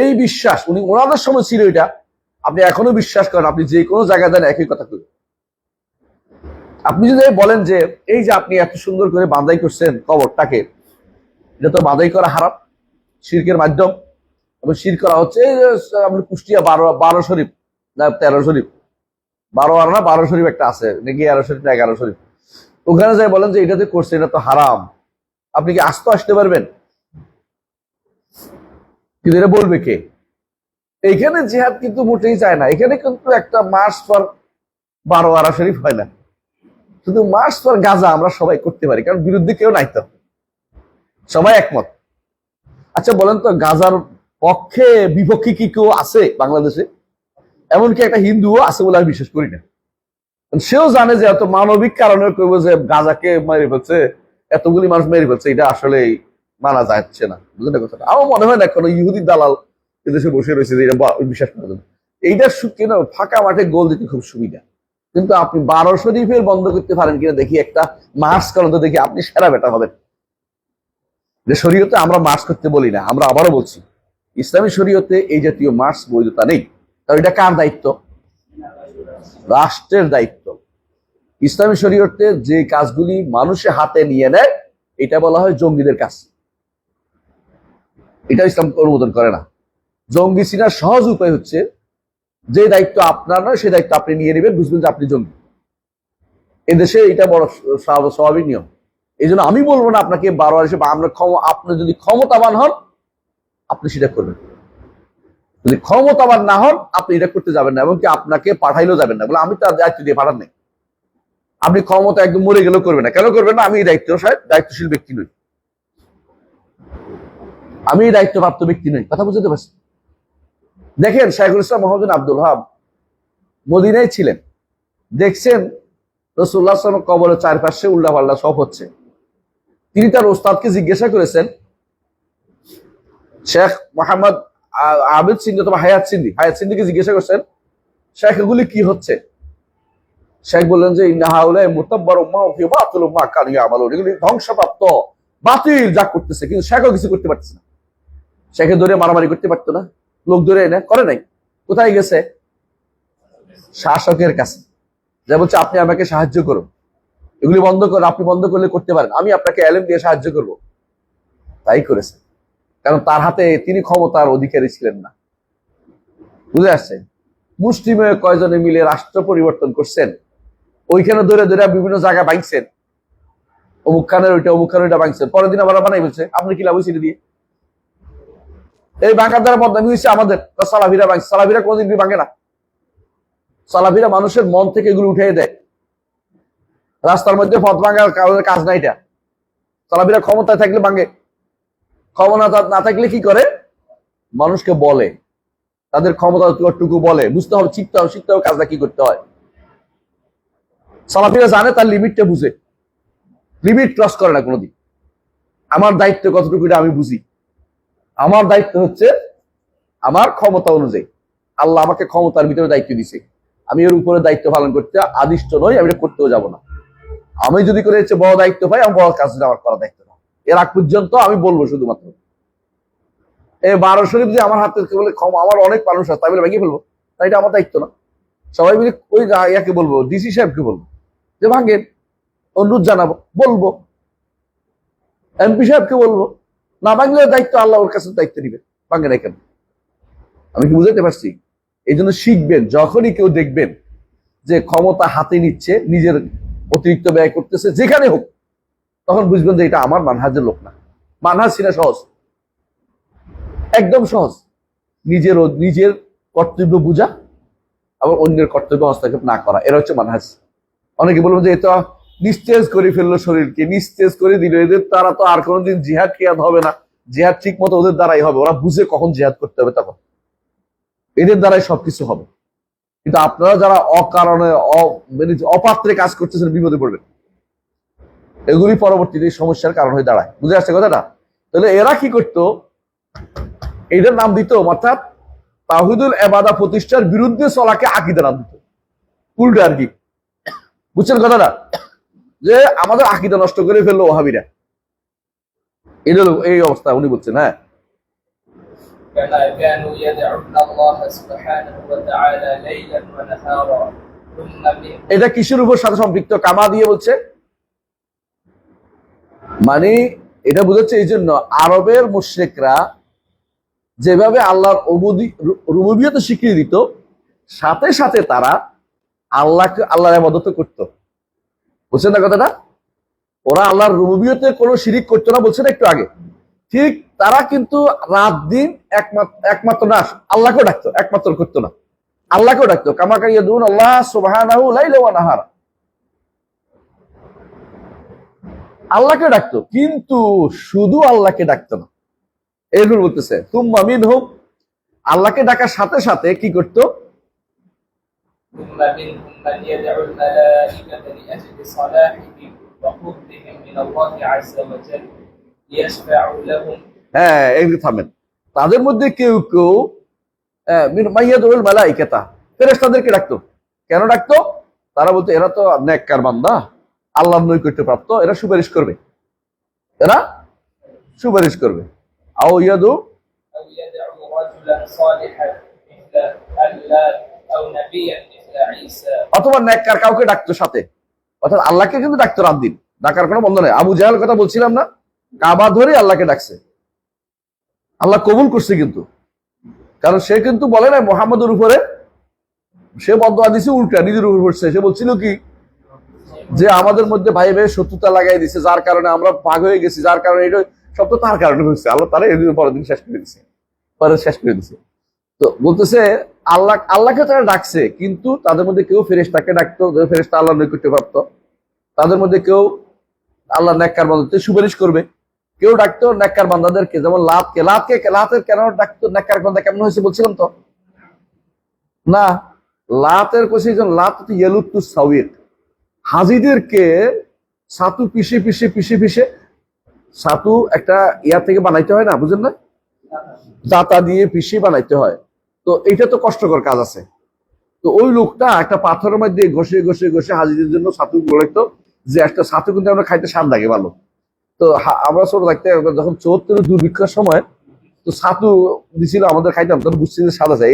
এই বিশ্বাস উনি ওনাদের সময় ছিল, এটা আপনি এখনো বিশ্বাস করেন, আপনি যে কোনো জায়গায় দেন একই কথা করেন। আপনি যদি বলেন যে এই যে আপনি এত সুন্দর করে বাঁধাই করছেন কবরটাকে, এটা তো বাঁধাই করা হারাম, শিরকের মাধ্যম, এবং শির করা হচ্ছে। এই যে আপনি কুষ্টিয়া 12 শরীফ না 13 শরীফ, 12 আর না 12 শরীফ একটা আছে নাকি, 11 শরীফ না 11 শরীফ, ওখানে যাই বলেন যে এটাতে করছে, এটা তো হারাম, আপনি কি আস্ত আসতে পারবেন? কিন্তু এটা বলবে কে? এইখানে জিহাদ কিন্তু মোটেই চায় না। এখানে কিন্তু একটা মার্চ ফর 12 শরীফ হয় না, শুধু মার্চ ফর গাজা আমরা সবাই করতে পারি, কারণ বিরুদ্ধে কেউ নাই তো, সবাই একমত। আচ্ছা বলেন তো, গাজার পক্ষে বিপক্ষে কি কেউ আছে বাংলাদেশে? এমনকি একটা হিন্দুও আছে বলে আমি বিশ্বাস করি না। সেও জানে যে এত মানবিক কারণে কইব যে গাজাকে মেরে ফেলছে, এতগুলি মানুষ মেরে ফেলছে, এটা আসলে মানা যাচ্ছে না, বুঝলেন কথাটা? আমার মনে হয় না কোনো ইহুদি দালাল এদেশে বসে রয়েছে যে এটা বিশ্বাস করার জন্য। এইটা কেন ফাঁকা মাঠে গোল দিতে খুব সুবিধা। কিন্তু আপনি 12 শরীফের বন্ধ করতে পারেন কিনা দেখি, একটা মার্চ করেন তো দেখি, আপনি সেরা বেটা হবেন। যে শরীয়তে আমরা মার্চ করতে বলি না, আমরা আবারও বলছি ইসলামী শরীয়তে এই জাতীয় মার্চ বৈধতা নেই। কারণ এটা কার দায়িত্ব? রাষ্ট্রের দায়িত্ব। ইসলামী শরীয়তে যে কাজগুলি মানুষের হাতে নিয়ে নেয়, এটা বলা হয় জঙ্গিদের কাজ। এটা ইসলাম অনুমোদন করে না। জঙ্গি চিনার সহজ উপায় হচ্ছে, যে দায়িত্ব আপনার নয় সে দায়িত্ব আপনি নিয়ে নেবেন, বুঝবেন যে আপনি জঙ্গি। এদেশে এটা বড় স্বাভাবিক নিয়ম। এই জন্য আমি বলবো না আপনাকে 12 এসে, আপনি যদি ক্ষমতাবান হন আপনি সেটা করবেন, যদি ক্ষমতাবান না হন আপনি এটা করতে যাবেন না, এমনকি আপনাকে পাঠাইলেও যাবেন না, বলে আমি তার দায়িত্ব দিয়ে পাঠান নাই। আপনি ক্ষমতা একদম মরে গেলেও করবেন না। কেন করবেন না? আমি দায়িত্বশীল ব্যক্তি নই, আমি দায়িত্বপ্রাপ্ত ব্যক্তি নই। কথা বুঝতে পারছি? দেখেন শাইখুল ইসলাম মোহাম্মদ আব্দুল ওয়াহাব মদিনায় ছিলেন, দেখছেন রাসূলুল্লাহ সাল্লাল্লাহু আলাইহি ওয়াসাল্লাম কবরের চারপাশে উল্টাপাল্টা সব হচ্ছে। তিনি তার ওস্তাদকে জিজ্ঞাসা করেছেন, শেখ মোহাম্মদ আবিদ সিন্ধি অথবা হায়াত সিন্ধিকে জিজ্ঞাসা করছেন, শেখ এগুলি কি হচ্ছে? শেখ বললেন যে এগুলি ধ্বংসপ্রাপ্ত বাতিল যা করতেছে। কিন্তু শেখও কিছু করতে পারতেছে না। শেখে ধরে মারামারি করতে পারতো না, লোক ধরে এনে করে নাই। কোথায় গেছে? শাসকের কাছে, যা বলছে আপনি আমাকে সাহায্য করুন, এগুলি বন্ধ করুন, আপনি বন্ধ করলে করতে পারেন, আমি আপনাকে এলেম দিয়ে সাহায্য করব। তাই করেছে, কারণ তার হাতে তিনি ক্ষমতার অধিকারী ছিলেন না। বুঝে আসছে? মুসলিমে কয়জনে মিলে রাষ্ট্র পরিবর্তন করছেন, ওইখানে ধরে ধরে বিভিন্ন জায়গায় ভাঙছেন, অমুক খানের ওইটা ভাঙছেন, পরের দিন আবার বানাই বলছে, আপনি কি লাভ হয়েছে দিয়ে? এই বাঁকার দ্বারা বদনামি হয়েছে আমাদের। সালাফিরা ভাঙছে, সালাফিরা কোনদিন ভাঙে না। সালাফিরা মানুষের মন থেকে এগুলো উঠিয়ে দেয়। রাস্তার মধ্যে পথ ভাঙার কাজ না এটা। সালাফিরা ক্ষমতায় থাকলে ভাঙে, ক্ষমতা না থাকলে কি করে? মানুষকে বলে, তাদের ক্ষমতাটুকু বলে, বুঝতে হবে, শিখতে হবে কাজটা কি করতে হয়। সালাফিরা জানে, তার লিমিটটা বুঝে, লিমিট ক্রস করে না কোনোদিন। আমার দায়িত্ব কতটুকু এটা আমি বুঝি। আমার দায়িত্ব হচ্ছে আমার ক্ষমতা অনুযায়ী, আল্লাহ আমাকে ক্ষমতার ভিতরে দায়িত্ব দিছে, আমি এর উপরে দায়িত্ব পালন করতে আদিষ্ট নই, আমি এটা করতেও যাবো না। আমি যদি করে বড় দায়িত্ব পাই, আমার বড় কাজটা আমার করা দায়িত্ব না। এর আগ পর্যন্ত আমি বলবো শুধুমাত্র। এই 12 শরীফ যে আমার হাতে বলে আমার অনেক মানুষ আছে, তাই বলে ভেঙে ফেলবো, তাই এটা আমার দায়িত্ব না। সবাই মিলে ওই ইয়াকে বলবো, ডিসি সাহেবকে বলবো যে ভাঙেন, অনুরোধ জানাবো, বলবো এমপি সাহেবকে বলবো, না ভাঙলে দায়িত্ব আল্লাহ ওর কাছে দায়িত্ব নিবে, ভাঙে না কেন? আমি কি বুঝাতে পারছি? এই জন্য শিখবেন, যখনই কেউ দেখবেন যে ক্ষমতা হাতে নিচ্ছে, নিজের অতিরিক্ত ব্যয় করতেছে যেখানে হোক, তখন বুঝবেন যে এটা আমার মানহাজের লোক না। মানহাজ ছিল সহজ, একদম সহজ। নিজের কর্তব্য বুঝা, আবার অন্যের কর্তব্য হস্তক্ষেপ না করা, এরা হচ্ছে মানহাজ। অনেকে বলবো যে এটা নিস্তেজ করে ফেললো, শরীরকে নিস্তেজ করে দিল, এদের তারা তো আর কোনোদিন জিহাদ কিয়াদ হবে না, জিহাদ ঠিক মতো ওদের দ্বারাই হবে, ওরা বুঝে কখন জিহাদ করতে হবে, তখন এদের দ্বারাই সবকিছু হবে। কিন্তু আপনারা যারা অকারণে মানে অপাত্রে কাজ করতেছেন বিপদে পড়বেন। এগুলি পরবর্তীতে সমস্যার কারণ হয়ে দাঁড়ায়। বুঝে আসছে কথাটা? তাহলে এরা কি করতো, এইটার নাম দিত, অর্থাৎ তাওহীদুল ইবাদা প্রতিষ্ঠার বিরুদ্ধে চলাকে আকীদা নাম দিত। উল্টো আর কি, বুঝছেন কথাটা? যে আমাদের আকীদা নষ্ট করে ফেললো ওহাবিরা, এটা এই অবস্থা উনি বলছেন। হ্যাঁ, كما كانوا يدعون الله سبحانه وتعالى ليلا ونهارا ثم من এটা কিসের উপর সাথে সম্পৃক্ত? কামা দিয়ে বলছে, মানে এটা বুঝাচ্ছে এই জন্য আরবের মুশরিকরা যেভাবে আল্লাহর রুবুবিয়ত স্বীকৃতি দিত, সাথে সাথে তারা আল্লাহর ইবাদত করত। বুঝছেন না কথাটা? ওরা আল্লাহর রুবুবিয়তে কোনো শিরিক করতো না, বলছেন একটু আগে। ঠিক তারা কিন্তু রাত দিন একমাত্র না আল্লাহকেও ডাকতো, একমাত্র করতো না, আল্লাহকেও ডাকতো। কামা ইয়াদুন আল্লাহ সুবহানাহু লাইলা ওয়া নাহারা, আল্লাহকে ডাকতো, কিন্তু শুধু আল্লাহকে ডাকতো না। এরপর বলতেছে তুম্মা মিনহুম, আল্লাহকে ডাকার সাথে সাথে কি করতো? ثم منهم من يدعو الملائكة لأجل صلاحهم وقربهم من الله عز وجل ليشفعوا لهم। হ্যাঁ, এগুলো থামেন। তাদের মধ্যে কেউ কেউ মাইয়াদুল মালাইকাতা, ফেরেশতাদেরকে ডাকতো। কেন ডাকতো? তারা বলতো এরা তো নেককার বান্দা, আল্লাহর নৈকট্য প্রাপ্ত, এরা সুপারিশ করবে, এরা সুপারিশ করবে। আও ইয়াদু, أو يدعو رجلا صالحا مثل اللات أو نبيا مثل عيسى। অথবা নেককার কাউকে ডাকতো সাথে, অর্থাৎ আল্লাহকে কিন্তু ডাকতো রাত দিন, ডাকার কোনো বন্ধ নেই। আবু জাহেল কথা বলছিলাম না, কাবা ধরে আল্লাহকে ডাকছে, আল্লাহ কবুল করছে কিন্তু, কারণ সে কিন্তু বলে না মুহাম্মদের উপরে, সে বদদুয়া দিছে উল্টা নিজের উপর পড়ছে। সে বলছিল কি, যে আমাদের মধ্যে ভাই ভাই শত্রুতা লাগাই দিছে, যার কারণে আমরা ভাগ হয়ে গেছি, যার কারণে এটা সব তো তার কারণে হয়েছে। আল্লাহ তারা এদিন পরের দিন শেষ করে দিছে, পরে শেষ করে দিছে। তো বলতেছে আল্লাহকে তারা ডাকছে, কিন্তু তাদের মধ্যে কেউ ফেরেশতাকে ডাকতো, ফেরেশতা আল্লাহর নৈকট্য প্রাপ্ত। তাদের মধ্যে কেউ আল্লাহ নেককার বান্দাদের সুপারিশ করবে, কেউ ডাকতো নেককার বান্দাদেরকে, যেমন লাতের কেন ডাকতো? নেককার বান্দা কেমন হয়েছে বলছিলাম তো না, লাতের কোশি লাত ইয়ালুতু সাউইক, হাজিদেরকে ছাতু পিষে পিষে পিষে পিষে, ছাতু একটা ইয়া থেকে বানাইতে হয় না, বুঝেন না, দাতা দিয়ে পিষে বানাইতে হয়। তো এটা তো কষ্টকর কাজ আছে। তো ওই লোকটা একটা পাথরের মধ্যে ঘষে ঘষে ঘষে হাজিদের জন্য ছাতু গড়াইতো, যে একটা ছাতু কিন্তু আমরা খাইতে স্বাদ লাগে ভালো। তো আমরা ছোট থাকতে যখন 74 দুর্ভিক্ষের সময় তো ছাতু দিছিল আমাদের, খাইতাম, তখন বুঝছি যে স্বাদ আছে।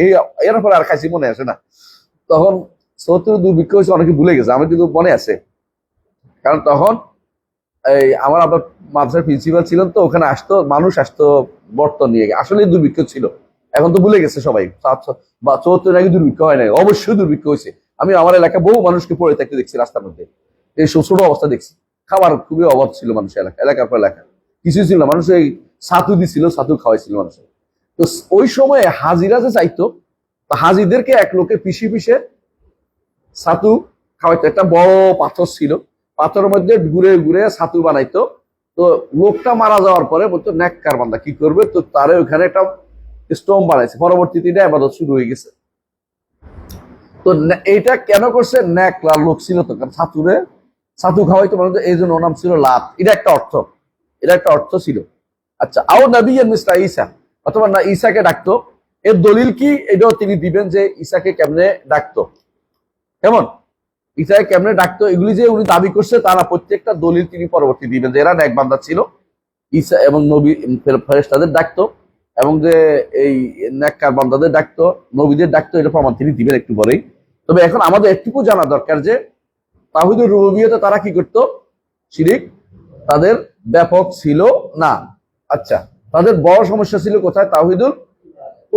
এর পরে আর খাইছি মনে আসে না। তখন 74 দুর্ভিক্ষ হয়েছে, অনেকে ভুলে গেছে, আমার কিন্তু মনে আছে। কারণ তখন এই আমার আবার মাদ্রাসার প্রিন্সিপাল ছিলেন, তো ওখানে মানুষ আসতো বর্তন নিয়ে, আসলে দুর্ভিক্ষ ছিল। এখন তো ভুলে গেছে সবাই, বা 74 নাকি দুর্ভিক্ষ হয় নাই, অবশ্যই দুর্ভিক্ষ হয়েছে। আমি আমার এলাকায় বহু মানুষকে পড়ে থাকতে দেখছি রাস্তার মধ্যে, এই ছোট অবস্থা দেখছি। খাবার খুবই অভাব ছিল মানুষের এলাকার পর এলাকা, কিছুই ছিল না। মানুষ এই ছাতু দিছিল, ছাতু খাওয়াইছিল মানুষের। তো ওই সময় হাজিরা যে চাইতো, হাজিদেরকে এক লোকে পিষে পিষে ছাতু খাওয়াইতো। একটা বড় পাথর ছিল, পাথরের মধ্যে ঘুরে ঘুরে ছাতু বানাইতো। তো লোকটা মারা যাওয়ার পরে বলতো নেককার বান্দা কি করবে, তো তারে ওখানে একটা স্টোম বানাইছে। পরবর্তীতে এটা ইবাদত শুরু হয়ে গেছে। তো এইটা কেন করছে? নেকলার লোক ছিল তো, কারণ ছাতু খাওয়াইতো মানুষ, এই জন্য ওর নাম ছিল লাত। এটা একটা অর্থ, এটা একটা অর্থ ছিল। আচ্ছা, আও নবী মিস্টার ঈসা, অথবা না ঈসাকে ডাকতো। এর দলিল কি, এটাও তিনি দিবেন, যে ঈসাকে কেমনে ডাকতো, কেমন ঈসাকে কেমনে ডাকতো, এগুলি যে উনি দাবি করছে তারা প্রত্যেকটা দলিল তিনি পরবর্তী দিবেন, যে এরা নেক বান্দা ছিল, ঈসা এবং নবী ফেরেশতাদের ডাকতো, এবং যে এই নেককার বান্দাদের ডাকতো, নবীদের ডাকতো, এটা প্রমাণ তিনি দিবেন একটু পরেই। তবে এখন আমাদের একটুকু জানা দরকার যে তাওহীদুর রুবুবিয়্যতে তারা কি করতো? শিরিক তাদের ব্যাপক ছিল না। আচ্ছা, তাদের বড় সমস্যা ছিল কোথায়? তাওহীদুল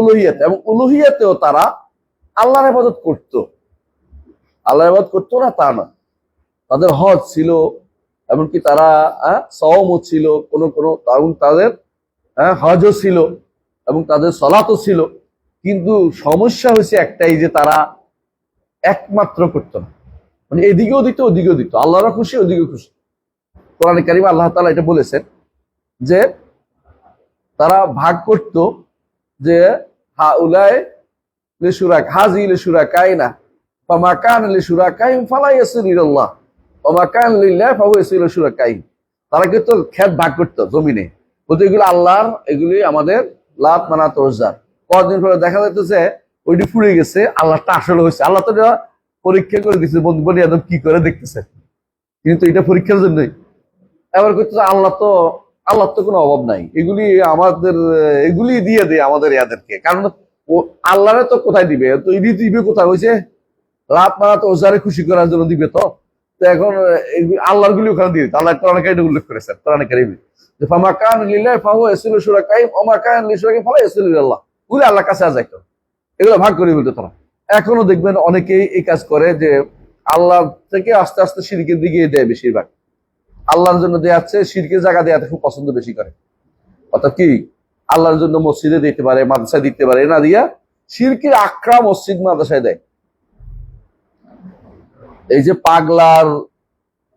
উলুহিয়্যাত, এবং উলুহিয়্যাতেও তারা আল্লাহর ইবাদত করতো। আল্লাহর ইবাদত করতো না তা না, তাদের হজ ছিল, এমনকি তারা সওমও ছিল, কোন তাদের হজও ছিল, এবং তাদের সলাতও ছিল। কিন্তু সমস্যা হয়েছে একটাই, যে তারা একমাত্র করতো না, মানে এদিকেও দিত ওদিকেও দিত, আল্লাহরা খুশি ওদিকেও খুশি। কোরআনে কারিমে আল্লাহ তাআলা এটা বলেছেন যে তারা ভাগ করত, যে হাউলায়ে লিশুরাক হাযি লিশুরাকাইনা ফামা কান লিশুরাকাইহিম ফালা ইয়াসিলু ইলাল্লাহ ওয়া মা কান লিল্লাহি ফাহুয়া ইয়াসিলু ইলা শুরাকাইহিম। তারা কিন্তু ক্ষেত ভাগ করতো জমিনে, বলতো এগুলো আল্লাহর, এগুলি আমাদের লাত মানাত ওজ্জার। কদিন পরে দেখা যাইতেছে ওইটি ফুরে গেছে, আল্লাহটা আসলে হয়েছে। আল্লাহ তো এটা পরীক্ষা করে দিচ্ছে, বনি আদম কি করে দেখতেছে, কিন্তু এটা পরীক্ষার জন্যই। এবার করতেছে আল্লাহ তো কোনো অভাব নাই, এগুলি আমাদের, এগুলি দিয়ে দেয় আমাদের ইয়াদেরকে, কারণ ও আল্লাহরে তো কোথায় দিবে, তো ইডি দিবে কোথায়, হয়েছে লাত মানাত ওজ্জারে খুশি করার জন্য দিবে। তো তো এখন আল্লাহর গুলি ওখানে দিয়ে দিত। আল্লাহ কোরআনে কারিমে উল্লেখ করেছেন, কোরআনে কারিমে যে ফামা কান লিল্লাহি ফাহুয়া ইয়াসিলু শুরাকাইহিম ওয়া মা কান লিশুরাকাইহিম ফালা ইয়াসিলু ইলাল্লাহ। ওগুলো আল্লাহর কাছে যাইতো, এগুলো ভাগ করে বলতো তারা। এখনো দেখবেন অনেকেই এই কাজ করে, যে আল্লাহ থেকে আস্তে আস্তে শিরকের দিকে দেয় বেশিরভাগ। আল্লাহর জন্য দেয়াচ্ছে, শিরকের জায়গা দেয়াতে খুব পছন্দ বেশি করে। অর্থাৎ কি, আল্লাহর জন্য মসজিদে দিতে পারে, মাদ্রাসায় দিতে পারে, না দিয়া শিরকের আখড়া মসজিদ মাদ্রাসায় দেয়। এই যে পাগলার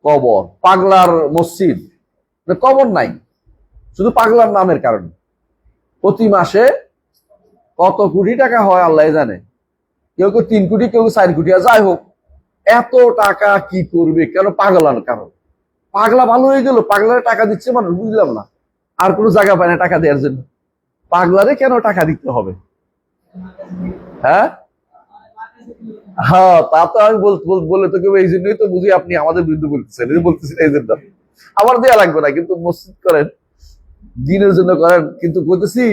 কবর, পাগলার মসজিদ, কবর নাই, শুধু পাগলার নামের কারণে প্রতি মাসে কত কোটি টাকা হয় আল্লাহ জানে। কেউ কেউ 3 কোটি, কেউ 4 কোটি। যাই হোক, এত টাকা কি করবে, কেন? পাগলার কারণ। পাগলা ভালো হয়ে গেল, পাগলারে টাকা দিচ্ছে মানুষ, বুঝলাম না। আর কোনো জায়গা পায় না টাকা দেওয়ার জন্য, পাগলারে কেন টাকা দিতে হবে? হ্যাঁ হ্যাঁ, তা তো আমি বলে তো কেউ, এই জন্যই তো বুঝি আপনি আমাদের বিরুদ্ধে বলতেছেন, বলতেছেন এই জন্য। আমার দেয়া লাগবে না, কিন্তু মসজিদ করেন, দিনের জন্য করেন, কিন্তু বলতেছি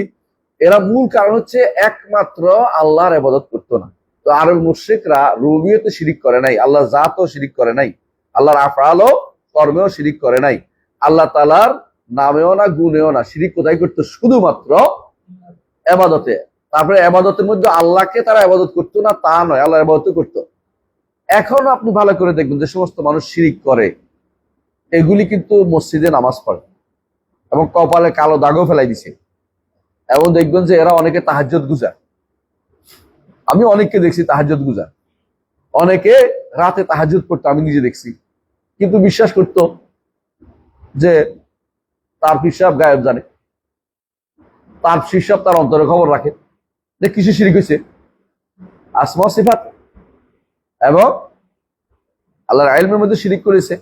এরা মূল কারণ হচ্ছে একমাত্র আল্লাহর ইবাদত করতো না। তো আরব মুশরিকরা রুবিয়তে শিরিক করে নাই, আল্লাহ জাতও শিরিক করে নাই, আল্লাহর আফআলও কর্মেও শিরিক করে নাই, আল্লাহ তাআলার নামেও না গুণেও না। শিরিক কোথায় করতো? শুধুমাত্র ইবাদতে। তারপরে ইবাদতের মধ্যে আল্লাহকে তারা ইবাদত করতো না তা নয়, আল্লাহর ইবাদত করতো। এখন আপনি ভালো করে দেখবেন যে সমস্ত মানুষ শিরিক করে, এগুলি কিন্তু মসজিদে নামাজ পড়ে এবং কপালে কালো দাগও ফেলাই দিছে। এবং দেখবেন যে এরা অনেকে তাহাজ্জুদ গুজার, আমি অনেককে দেখছি তাহাজ্জুদ গুজার, অনেকে রাতে তাহাজ্জুদ পড়তো, আমি নিজে দেখছি। কিন্তু বিশ্বাস করতো যে তার পিসাব গায়েব জানে, তার শিষ্য তার অন্তরে খবর রাখে যে কিসে শিরিক হয়েছে, আসমা সিফাত এবং আল্লাহর ইলমের মধ্যে শিরিক করেছে।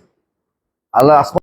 আল্লাহ আসমা